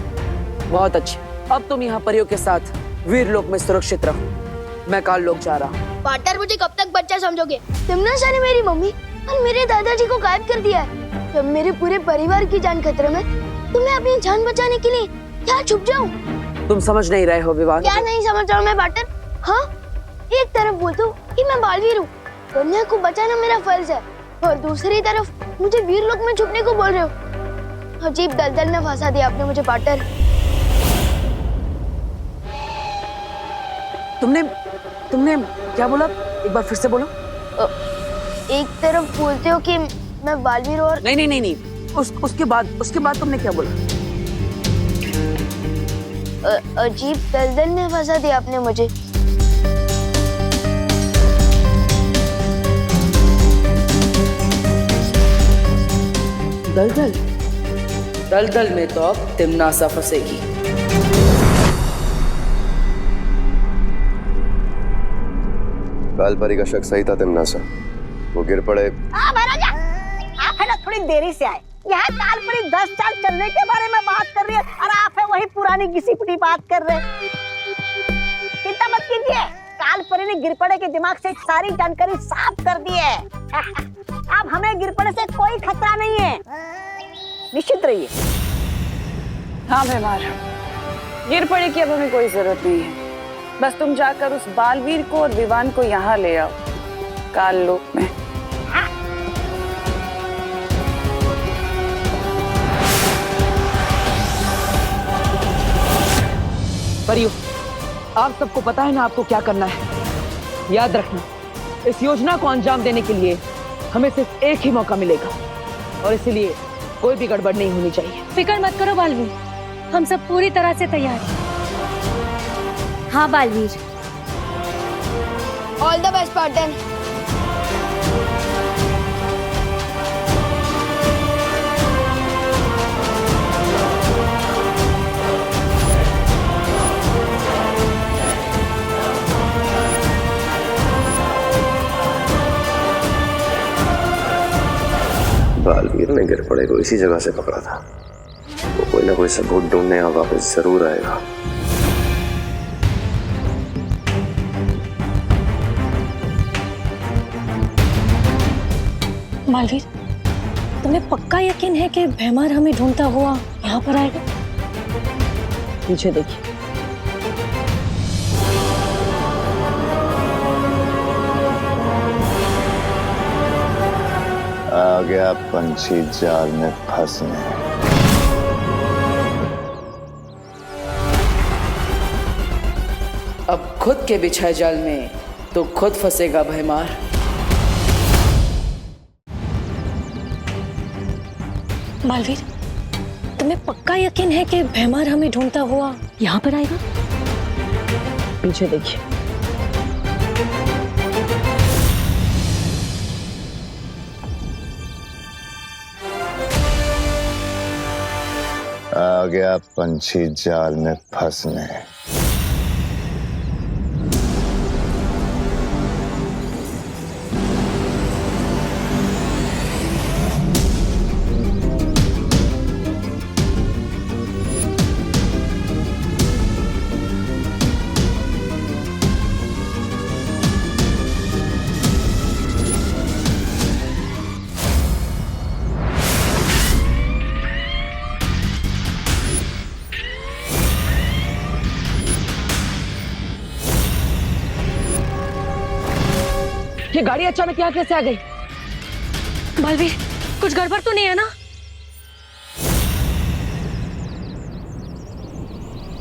बहुत अच्छी। अब तुम यहाँ परियों के साथ वीर लोक में सुरक्षित रहो। मैं काल लोक जा रहा हूँ। पार्टनर, मुझे कब तक बच्चा समझोगे? तिमनासा ने मेरी मम्मी और मेरे दादाजी को गायब कर दिया है। जब मेरे पूरे परिवार की जान खतरे में, तो मैं अपनी जान बचाने के लिए क्या छुप जाऊं? तुम समझ नहीं रहे हो विवान। क्या नहीं समझ रहा हूँ मैं पार्टनर? हाँ, एक तरफ बोलता हूँ कि मैं बालवीर हूँ, दुनिया को बचाना मेरा फर्ज है, और दूसरी तरफ मुझे वीर लोक में छुपने को बोल रहे हो। अजीब दलदल में फंसा दिया आपने मुझे पार्टनर। तुमने क्या बोला? एक बार फिर से बोलो। एक तरफ बोलते हो कि मैं बालवीर और नहीं, उसके बाद तुमने क्या बोला? अजीब दलदल में फंसा दिया आपने मुझे। दलदल में तो अब तिमनासा फंसेगी। कालपरी का शक सही था तिमनासा, वो गिर पड़े। महाराजा, आप है ना थोड़ी देरी से आए। यह कालपरी 10 साल चलने के बारे में बात कर रही है और आप है वही पुरानी घिसी पिटी बात कर रहे हैं। चिंता मत कीजिए, कालपरी ने गिरपड़े के दिमाग से सारी जानकारी साफ कर दी है। अब हमें गिरपड़े से कोई खतरा नहीं है, निश्चित रहिए। हाँ भैमार, गिरपड़े की अब हमें कोई जरूरत नहीं है। बस तुम जाकर उस बालवीर को और विवान को यहाँ ले आओ, काल लोक में। परियो, आप सबको पता है ना आपको क्या करना है। याद रखना, इस योजना को अंजाम देने के लिए हमें सिर्फ एक ही मौका मिलेगा और इसलिए कोई भी गड़बड़ नहीं होनी चाहिए। फिक्र मत करो बालवीर, हम सब पूरी तरह से तैयार हैं। हाँ Baalveer, all the best partner. Baalveer ने गिरपड़े को इसी जगह से पकड़ा था। वो कोई ना कोई सबूत ढूंढने और वापस जरूर आएगा। बालवीर, तुम्हें पक्का यकीन है कि भैमार हमें ढूंढता हुआ यहाँ पर आएगा? पीछे देखिए। आ गया पंछी जाल में फंसने। अब खुद के बिछाए जाल में तो खुद फंसेगा भैमार। बालवीर, तुम्हें पक्का यकीन है कि भैमार हमें ढूंढता हुआ यहाँ पर आएगा? पीछे देखिए। आ गया पंछी जाल में फंसने। ये गाड़ी अचानक यहाँ कैसे आ गई? बालवीर, कुछ गड़बड़ तो नहीं है ना?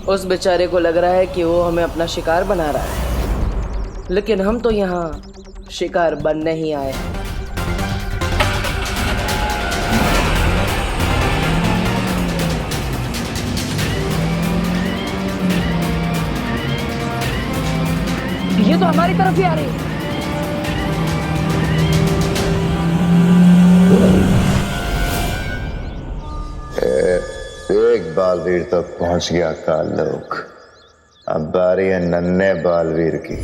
उस बेचारे को लग रहा है कि वो हमें अपना शिकार बना रहा है, लेकिन हम तो यहाँ शिकार बनने ही आए। ये तो हमारी तरफ ही आ रही है। एक बालवीर तक पहुंच गया काल लोक। अब बारी है नन्हे बालवीर की।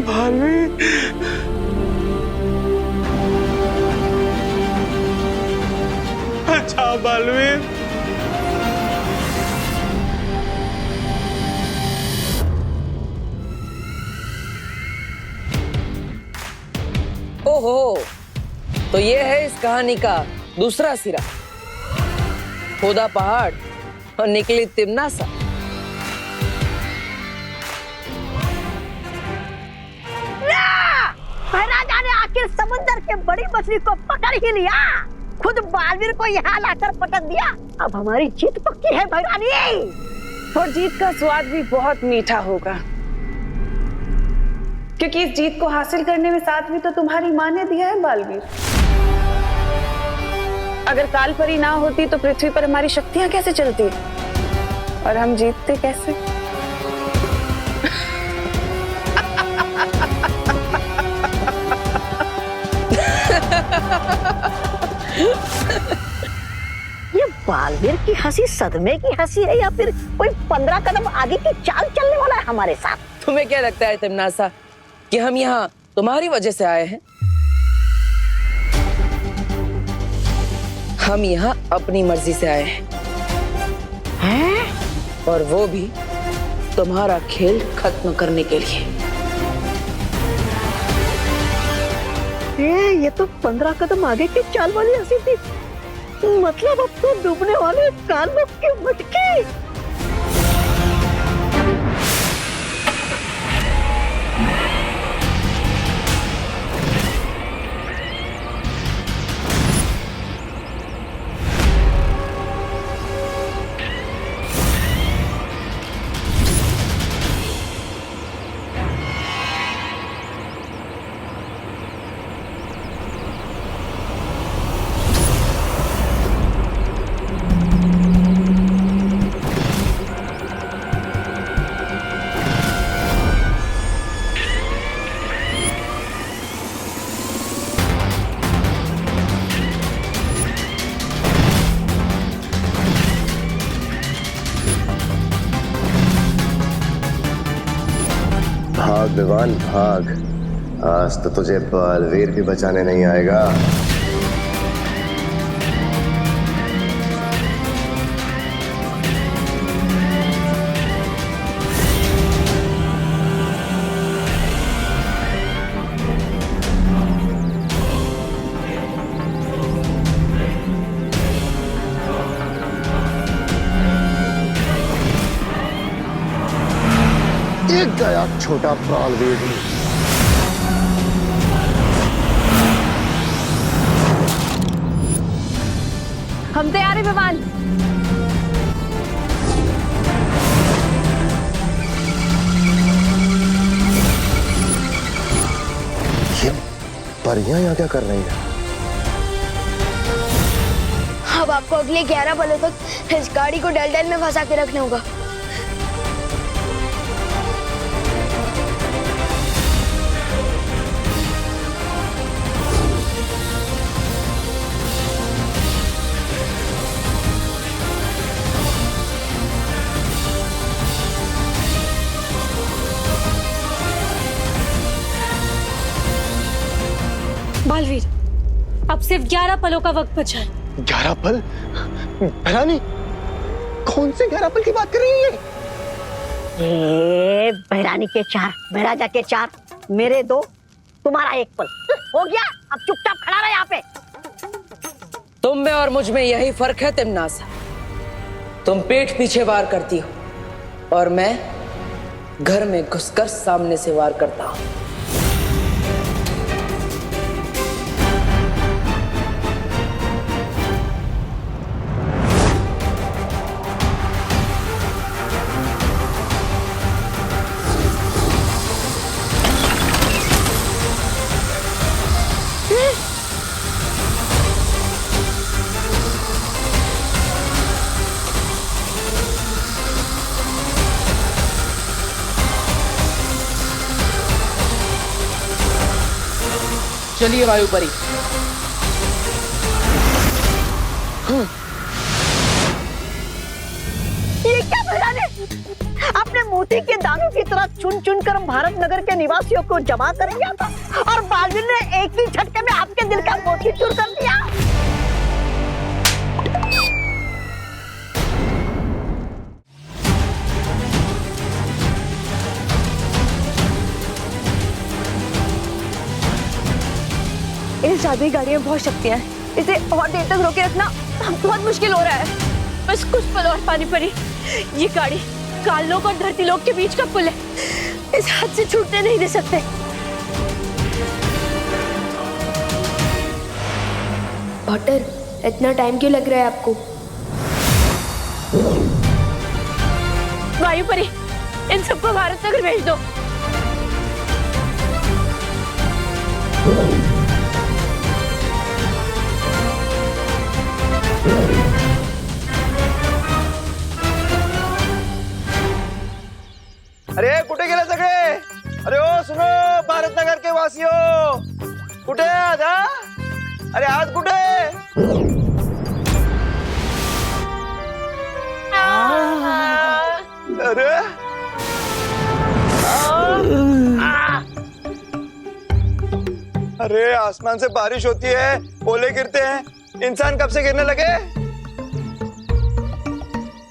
बालवीर, अच्छा बालवीर, ओहो, तो ये है इस कहानी का दूसरा सिरा। खोदा पहाड़ और निकली तिमनासा। कि समुद्र के बड़ी मछली को पकड़ ही लिया, खुद बालवीर को यहाँ लाकर पटक दिया। अब हमारी जीत पक्की है भैरानी। और जीत का स्वाद भी बहुत मीठा होगा, क्योंकि इस जीत को हासिल करने में साथ भी तो तुम्हारी माँ ने दिया है बालवीर। अगर कालपरी ना होती तो पृथ्वी पर हमारी शक्तियां कैसे चलती और हम जीतते कैसे? ये बालवीर की हंसी सदमे की हंसी है या फिर कोई 15 कदम आगे की चाल चलने वाला है हमारे साथ? तुम्हें क्या लगता है तिमनासा कि हम यहाँ तुम्हारी वजह से आए हैं? हम यहाँ अपनी मर्जी से आए हैं, और वो भी तुम्हारा खेल खत्म करने के लिए। ये तो 15 कदम आगे की चाल वाली हंसी थी। मतलब अब तो डूबने वाले कानों की मटकी। भाग विवान भाग, आज तो तुझे बालवीर भी बचाने नहीं आएगा। एक गया छोटा बालवीर। हम तैयार हैं विवान। ये परियां यहाँ क्या कर रही है? अब आपको अगले 11 पलों तक इस गाड़ी को डल में फंसा के रखना होगा। बालवीर, अब सिर्फ 11 पलों का वक्त बचा है। 11 पल? भैरानी, कौन से 11 पल की बात कर रही है? भैरानी के 4, भैराजा के 4, मेरे 2, तुम्हारा 1 पल। हो गया, अब चुपचाप खड़ा रहे यहाँ पे। तुम में और मुझ में यही फर्क है तिमनासा। तुम पीठ पीछे वार करती हो और मैं घर में घुसकर सामने से वार करता हूं। चलिए वायुपरी। ये क्या भैरानी? अपने मोती के दानों की तरह चुन चुन कर भारत नगर के निवासियों को जमा कर दिया था, और बालवीर ने एक ही झटके में आपके दिल का मोती चूर कर दिया। इस जादुई गाड़ी में बहुत शक्तियां हैं, इसे और देर तक रोके रखना बहुत मुश्किल हो रहा है। बस कुछ पल और पानी पड़ी। ये गाड़ी काललोक और धरती लोक के बीच का पुल है, इस हाथ से छूटने नहीं दे सकते। भट्टर, इतना टाइम क्यों लग रहा है आपको? वायु परी, इन सबको भारत नगर भेज दो। अरे कुठे गेले सगळे? अरे ओ सुनो भारत नगर के वासियों, कुठे आज? अरे आज कुठे? अरे अरे आसमान से बारिश होती है, ओले गिरते हैं, इंसान कब से गिरने लगे?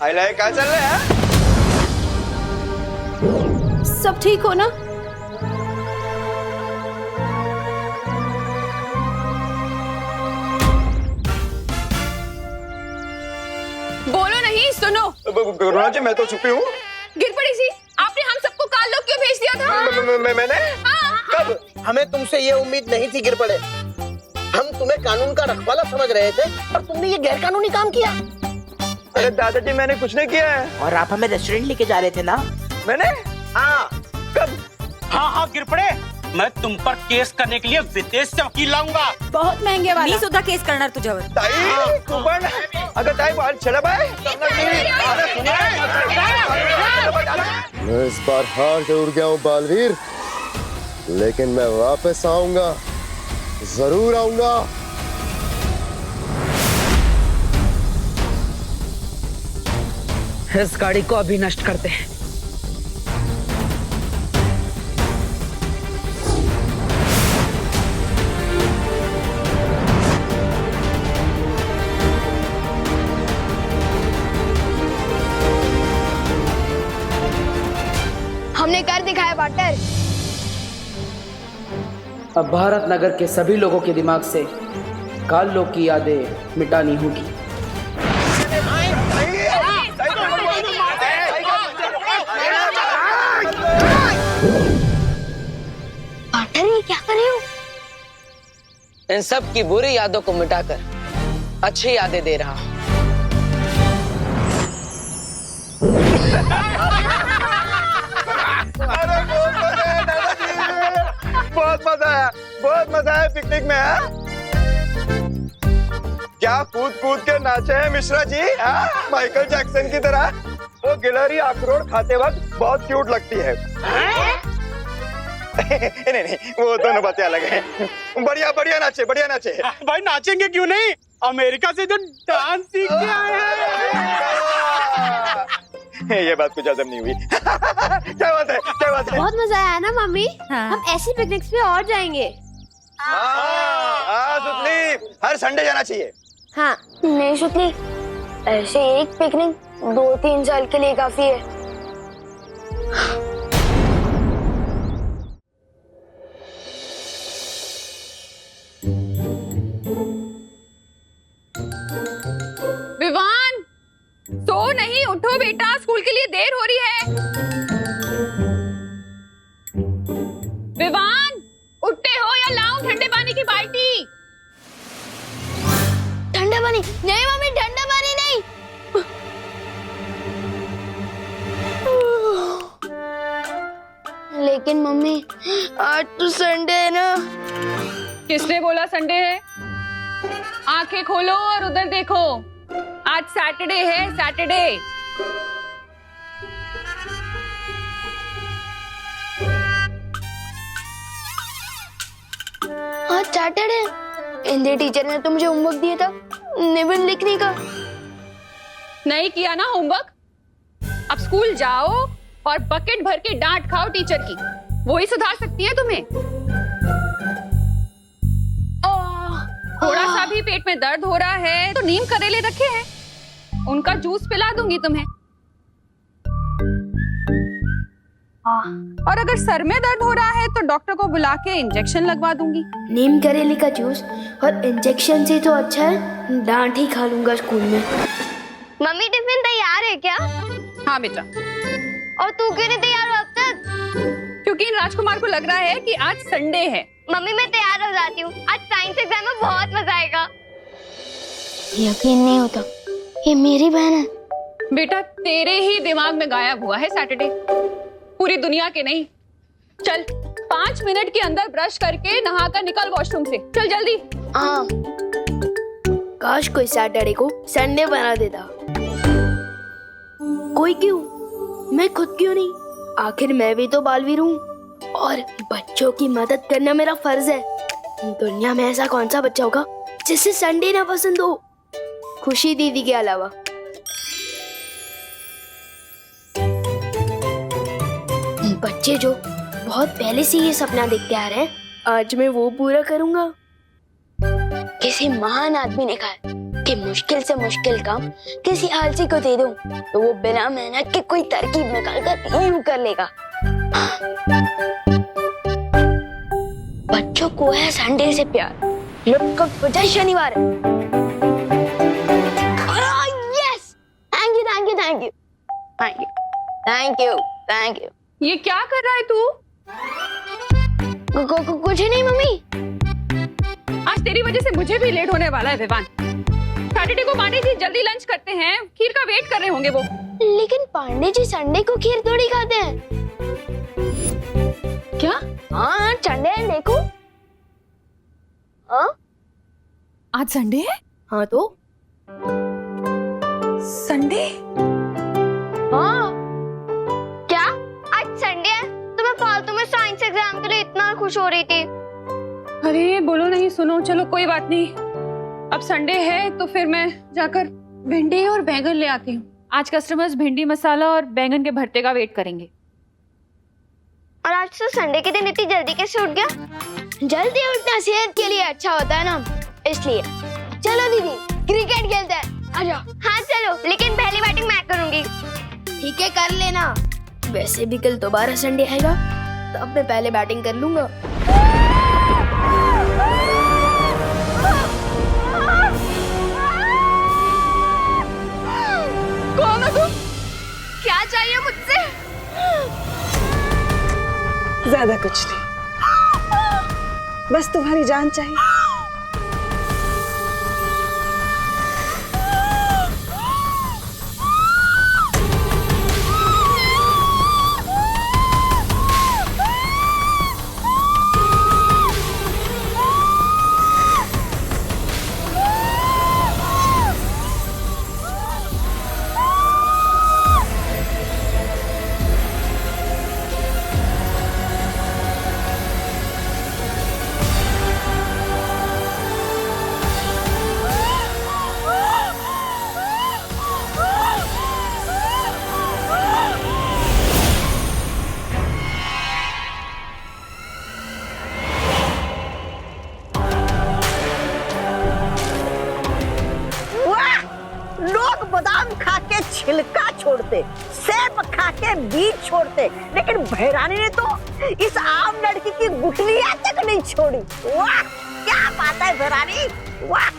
हाय क्या चल रहा है? सब ठीक हो ना? बोलो नहीं, सुनो। गुरुना जी मैं तो छुपी हूँ। गिर पड़ी सी, आपने हम सबको काल लोग क्यों भेज दिया था? मैंने कब? हमें तुमसे ये उम्मीद नहीं थी गिर पड़े। हम तुम्हें कानून का रखवाला समझ रहे थे और तुमने ये गैर कानूनी काम किया। अरे दादाजी मैंने कुछ नहीं किया है। और आप हमें रेस्टोरेंट लेके जा रहे थे ना? मैंने? हाँ। कब? हाँ गिर पड़े, मैं तुम पर केस करने के लिए विदेश से वकील लाऊंगा। बहुत महंगे वाला। मी सुद्धा केस करणार तुझ्यावर। ताई तू पण अगं ताई बाहेर चला बाय। मैं इस बार हार जरूर गया हूँ बालवीर, लेकिन मैं वापस आऊंगा, जरूर आऊंगा। इस गाड़ी को अभी नष्ट करते हैं। हमने कर दिखाया पार्टनर। अब भारत नगर के सभी लोगों के दिमाग से काल लोग की यादें मिटानी होगी। पार्टनर ये क्या कर रहे हो? इन सब की बुरी यादों को मिटाकर अच्छी यादें दे रहा हूं। बहुत मजा आया पिकनिक में। क्या कूद कूद के नाचे हैं मिश्रा जी, माइकल जैक्सन की तरह। वो गिलहरी अखरोट खाते वक्त बहुत क्यूट लगती है। नहीं, वो दोनों बातें अलग हैं। बढ़िया बढ़िया नाचे, बढ़िया नाचे। भाई नाचेंगे क्यों नहीं, अमेरिका से जो डांस सीख के आए हैं। ये बात कुछ हजम नहीं हुई। क्या बात है, क्या बात है? बहुत मजा आया ना मम्मी? हम ऐसी पिकनिक्स पे और जाएंगे। सुतली, हर संडे जाना चाहिए। हाँ। नहीं सुतली, ऐसे एक पिकनिक 2-3 साल के लिए काफी है। विवान, सो नहीं, उठो बेटा, स्कूल के लिए देर हो रही है। विवान, उठते हो या लाऊं ठंडे पानी की बाल्टी? ठंडा पानी नहीं मम्मी, ठंडा पानी नहीं। लेकिन मम्मी आज तो संडे है ना। किसने बोला संडे है? आंखें खोलो और उधर देखो, आज सैटरडे है, सैटरडे। आज सैटरडे। हिंदी टीचर ने तो मुझे होमवर्क दिया था निबंध लिखने का। नहीं किया ना होमवर्क? अब स्कूल जाओ और बकेट भर के डांट खाओ टीचर की, वो ही सुधार सकती है तुम्हें। थोड़ा सा भी पेट में दर्द हो रहा है तो नीम करेले रखे हैं, उनका जूस पिला दूंगी तुम्हें। और अगर सर में दर्द हो रहा है तो डॉक्टर को बुला के इंजेक्शन लगवा दूंगी। नीम करेले का जूस और इंजेक्शन से तो अच्छा है डांट ही खा लूंगा स्कूल में। मम्मी टिफिन तैयार है क्या? हाँ बेटा। और तू क्यों नहीं तैयार हो अब तक? क्योंकि राजकुमार को लग रहा है कि आज संडे है। मम्मी मैं तैयार हो जाती हूँ, आज साइंस एग्जाम में बहुत मजा आएगा। यकीन नहीं होता, ये मेरी बहन है। बेटा तेरे ही दिमाग में गायब हुआ है सैटरडे, पूरी दुनिया के नहीं। चल 5 मिनट के अंदर ब्रश करके नहा कर निकल वॉशरूम से, चल जल्दी। हाँ, काश कोई सैटरडे को संडे बना देता। कोई क्यों, मैं खुद क्यों नहीं? आखिर मैं भी तो बालवीर हूँ और बच्चों की मदद करना मेरा फर्ज है। दुनिया में ऐसा कौन सा बच्चा होगा जिसे संडे ना पसंद हो, खुशी दीदी के अलावा। बच्चे जो बहुत पहले से ये सपना देखते आ रहे हैं, आज मैं वो पूरा करूंगा। किसी महान आदमी ने कहा कि मुश्किल से मुश्किल काम किसी आलसी को दे दूं तो वो बिना मेहनत के कोई तरकीब निकाल कर यूं कर लेगा। बच्चों को है संडे से प्यार, लोग का वजह शनिवार है। Yes, thank you thank you thank you thank you thank you thank you. ये क्या कर रहा है तू? कुछ नहीं मम्मी। आज तेरी वजह से मुझे भी लेट होने वाला है विवान। सैटरडे को पांडे जी जल्दी लंच करते हैं, खीर का वेट कर रहे होंगे वो। लेकिन पांडे जी संडे को खीर थोड़ी खाते हैं। क्या? हाँ संडे है, देखो। हाँ आज संडे है? हाँ तो संडे? हाँ क्या आज संडे है? तो मैं फालतू में साइंस एग्जाम के लिए इतना खुश हो रही थी। अरे बोलो नहीं, सुनो, चलो कोई बात नहीं। अब संडे है तो फिर मैं जाकर भिंडी और बैंगन ले आती हूँ। आज कस्टमर्स भिंडी मसाला और बैंगन के भरते का वेट करेंगे। और आज तो संडे के दिन इतनी जल्दी कैसे उठ गया? जल्दी उठना सेहत के लिए अच्छा होता है ना, इसलिए। चलो दीदी क्रिकेट खेलते हैं, आ जाओ। हाँ चलो, लेकिन पहली बैटिंग मैं करूंगी। ठीक है कर लेना। वैसे भी कल दोबारा संडे आएगा तो अब मैं पहले बैटिंग कर लूंगा। कौन हो तुम? क्या चाहिए मुझसे? ज्यादा कुछ नहीं, बस तुम्हारी जान चाहिए। छिलका छोड़ते, सेब खा के बीज छोड़ते, लेकिन भैरानी ने तो इस आम लड़की की गुठलियां तक नहीं छोड़ी। वाह क्या बात है भैरानी, वाह।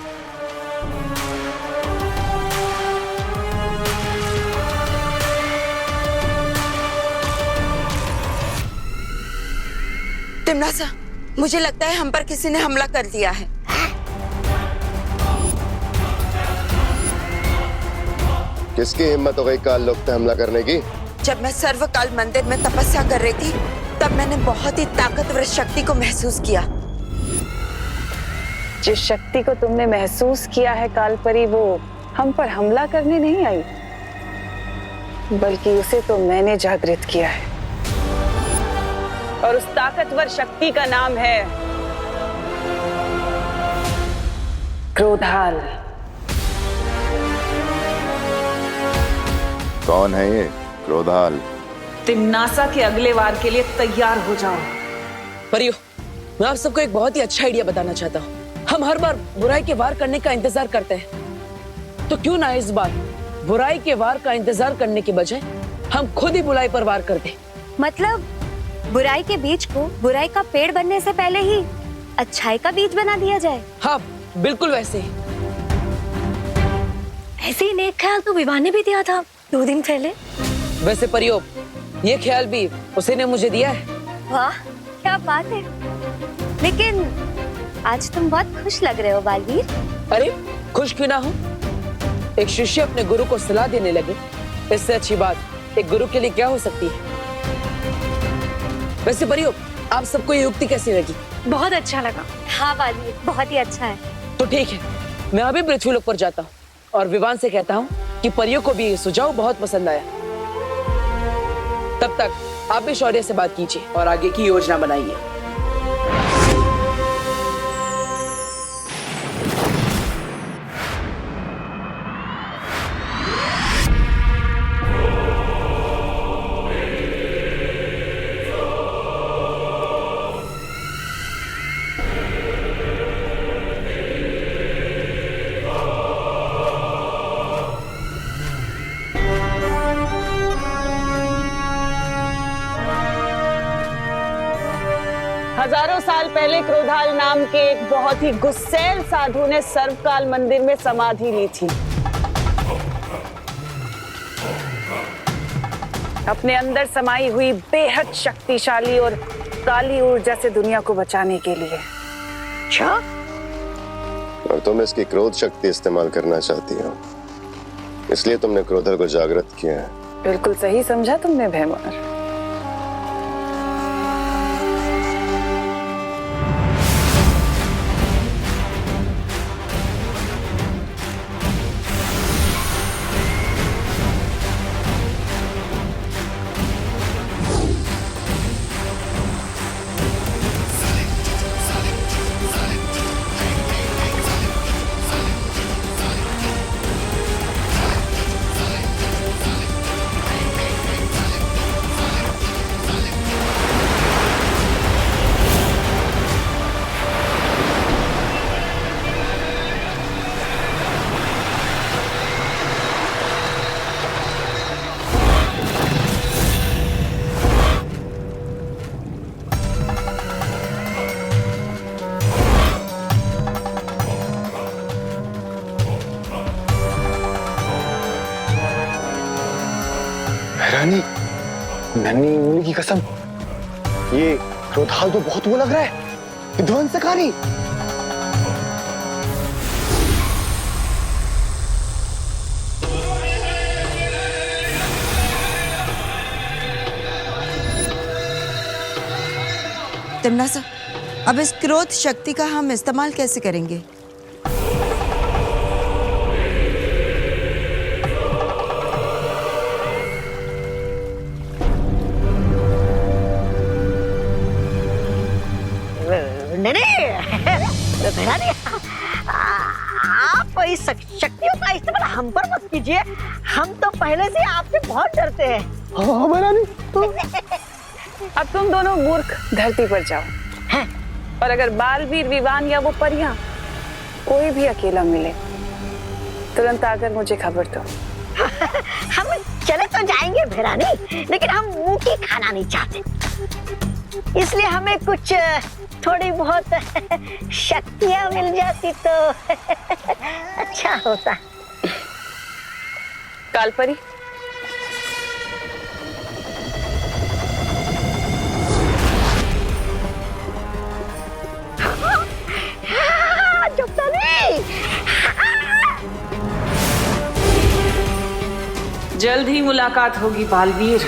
तिमनासा, मुझे लगता है हम पर किसी ने हमला कर दिया है। किसकी हिम्मत हो गई काल लोक पे हमला करने की? जब मैं सर्वकाल मंदिर में तपस्या कर रही थी तब मैंने बहुत ही ताकतवर शक्ति को महसूस किया। जिस शक्ति को तुमने महसूस किया है कालपरी, वो हम पर हमला करने नहीं आई, बल्कि उसे तो मैंने जागृत किया है। और उस ताकतवर शक्ति का नाम है क्रोधाल। कौन है ये क्रोधाल? तिमनासा के अगले वार के लिए तैयार हो जाओ। परियो, मैं आप सबको एक बहुत ही अच्छा आइडिया बताना चाहता हूँ। हम हर बार बुराई के वार करने का इंतजार करते हैं, तो क्यों ना इस बार बुराई के वार का इंतजार करने के बजाय हम खुद ही बुराई पर वार कर दें। मतलब बुराई के बीज को बुराई का पेड़ बनने से पहले ही अच्छाई का बीज बना दिया जाए। हाँ बिल्कुल वैसे ही। ऐसे ही नेक ख्याल तो विवान ने भी दिया था 2 दिन पहले। वैसे परियो, ये ख्याल भी उसी ने मुझे दिया है। वाह क्या बात है। लेकिन आज तुम बहुत खुश लग रहे हो बालवीर। अरे खुश क्यों ना हो, एक शिष्य अपने गुरु को सलाह देने लगे, इससे अच्छी बात एक गुरु के लिए क्या हो सकती है। वैसे परियो, आप सबको ये युक्ति कैसी लगी? बहुत अच्छा लगा। हाँ बालवीर, बहुत ही अच्छा है। तो ठीक है, मैं अभी पृथ्वीलोक पर जाता हूँ और विवान से कहता हूँ कि परियों को भी ये सुझाव बहुत पसंद आया। तब तक आप भी शौर्य से बात कीजिए और आगे की योजना बनाइए। हजारों साल पहले क्रोधाल नाम के एक बहुत ही गुस्सैल साधु ने सर्वकाल मंदिर में समाधि ली थी। अपने अंदर समाई हुई बेहद शक्तिशाली और काली ऊर्जा से दुनिया को बचाने के लिए। अच्छा, और तुम इसकी क्रोध शक्ति इस्तेमाल करना चाहती हो, इसलिए तुमने क्रोधल को जागृत किया है। बिल्कुल सही समझा तुमने भैमार। रानी, नन्ही उंगली की कसम, ये क्रोधाल तो बहुत वो लग रहा है, विध्वंसकारी। तिमनासा, अब इस क्रोध शक्ति का हम इस्तेमाल कैसे करेंगे? आप इस शक्तियों का इस्तेमाल हम पर मत कीजिए, हम तो पहले से आपसे बहुत डरते हैं। अब तुम दोनों मूर्ख धरती पर जाओ, और अगर बालवीर, विवान या वो परियां कोई भी अकेला मिले, तुरंत आकर मुझे खबर दो। हम चले तो जाएंगे भैरानी, लेकिन हम मुंह की खाना नहीं चाहते, इसलिए हमें कुछ थोड़ी बहुत शक्तियां मिल जाती तो अच्छा होता। कालपरी, जल्द ही मुलाकात होगी बालवीर।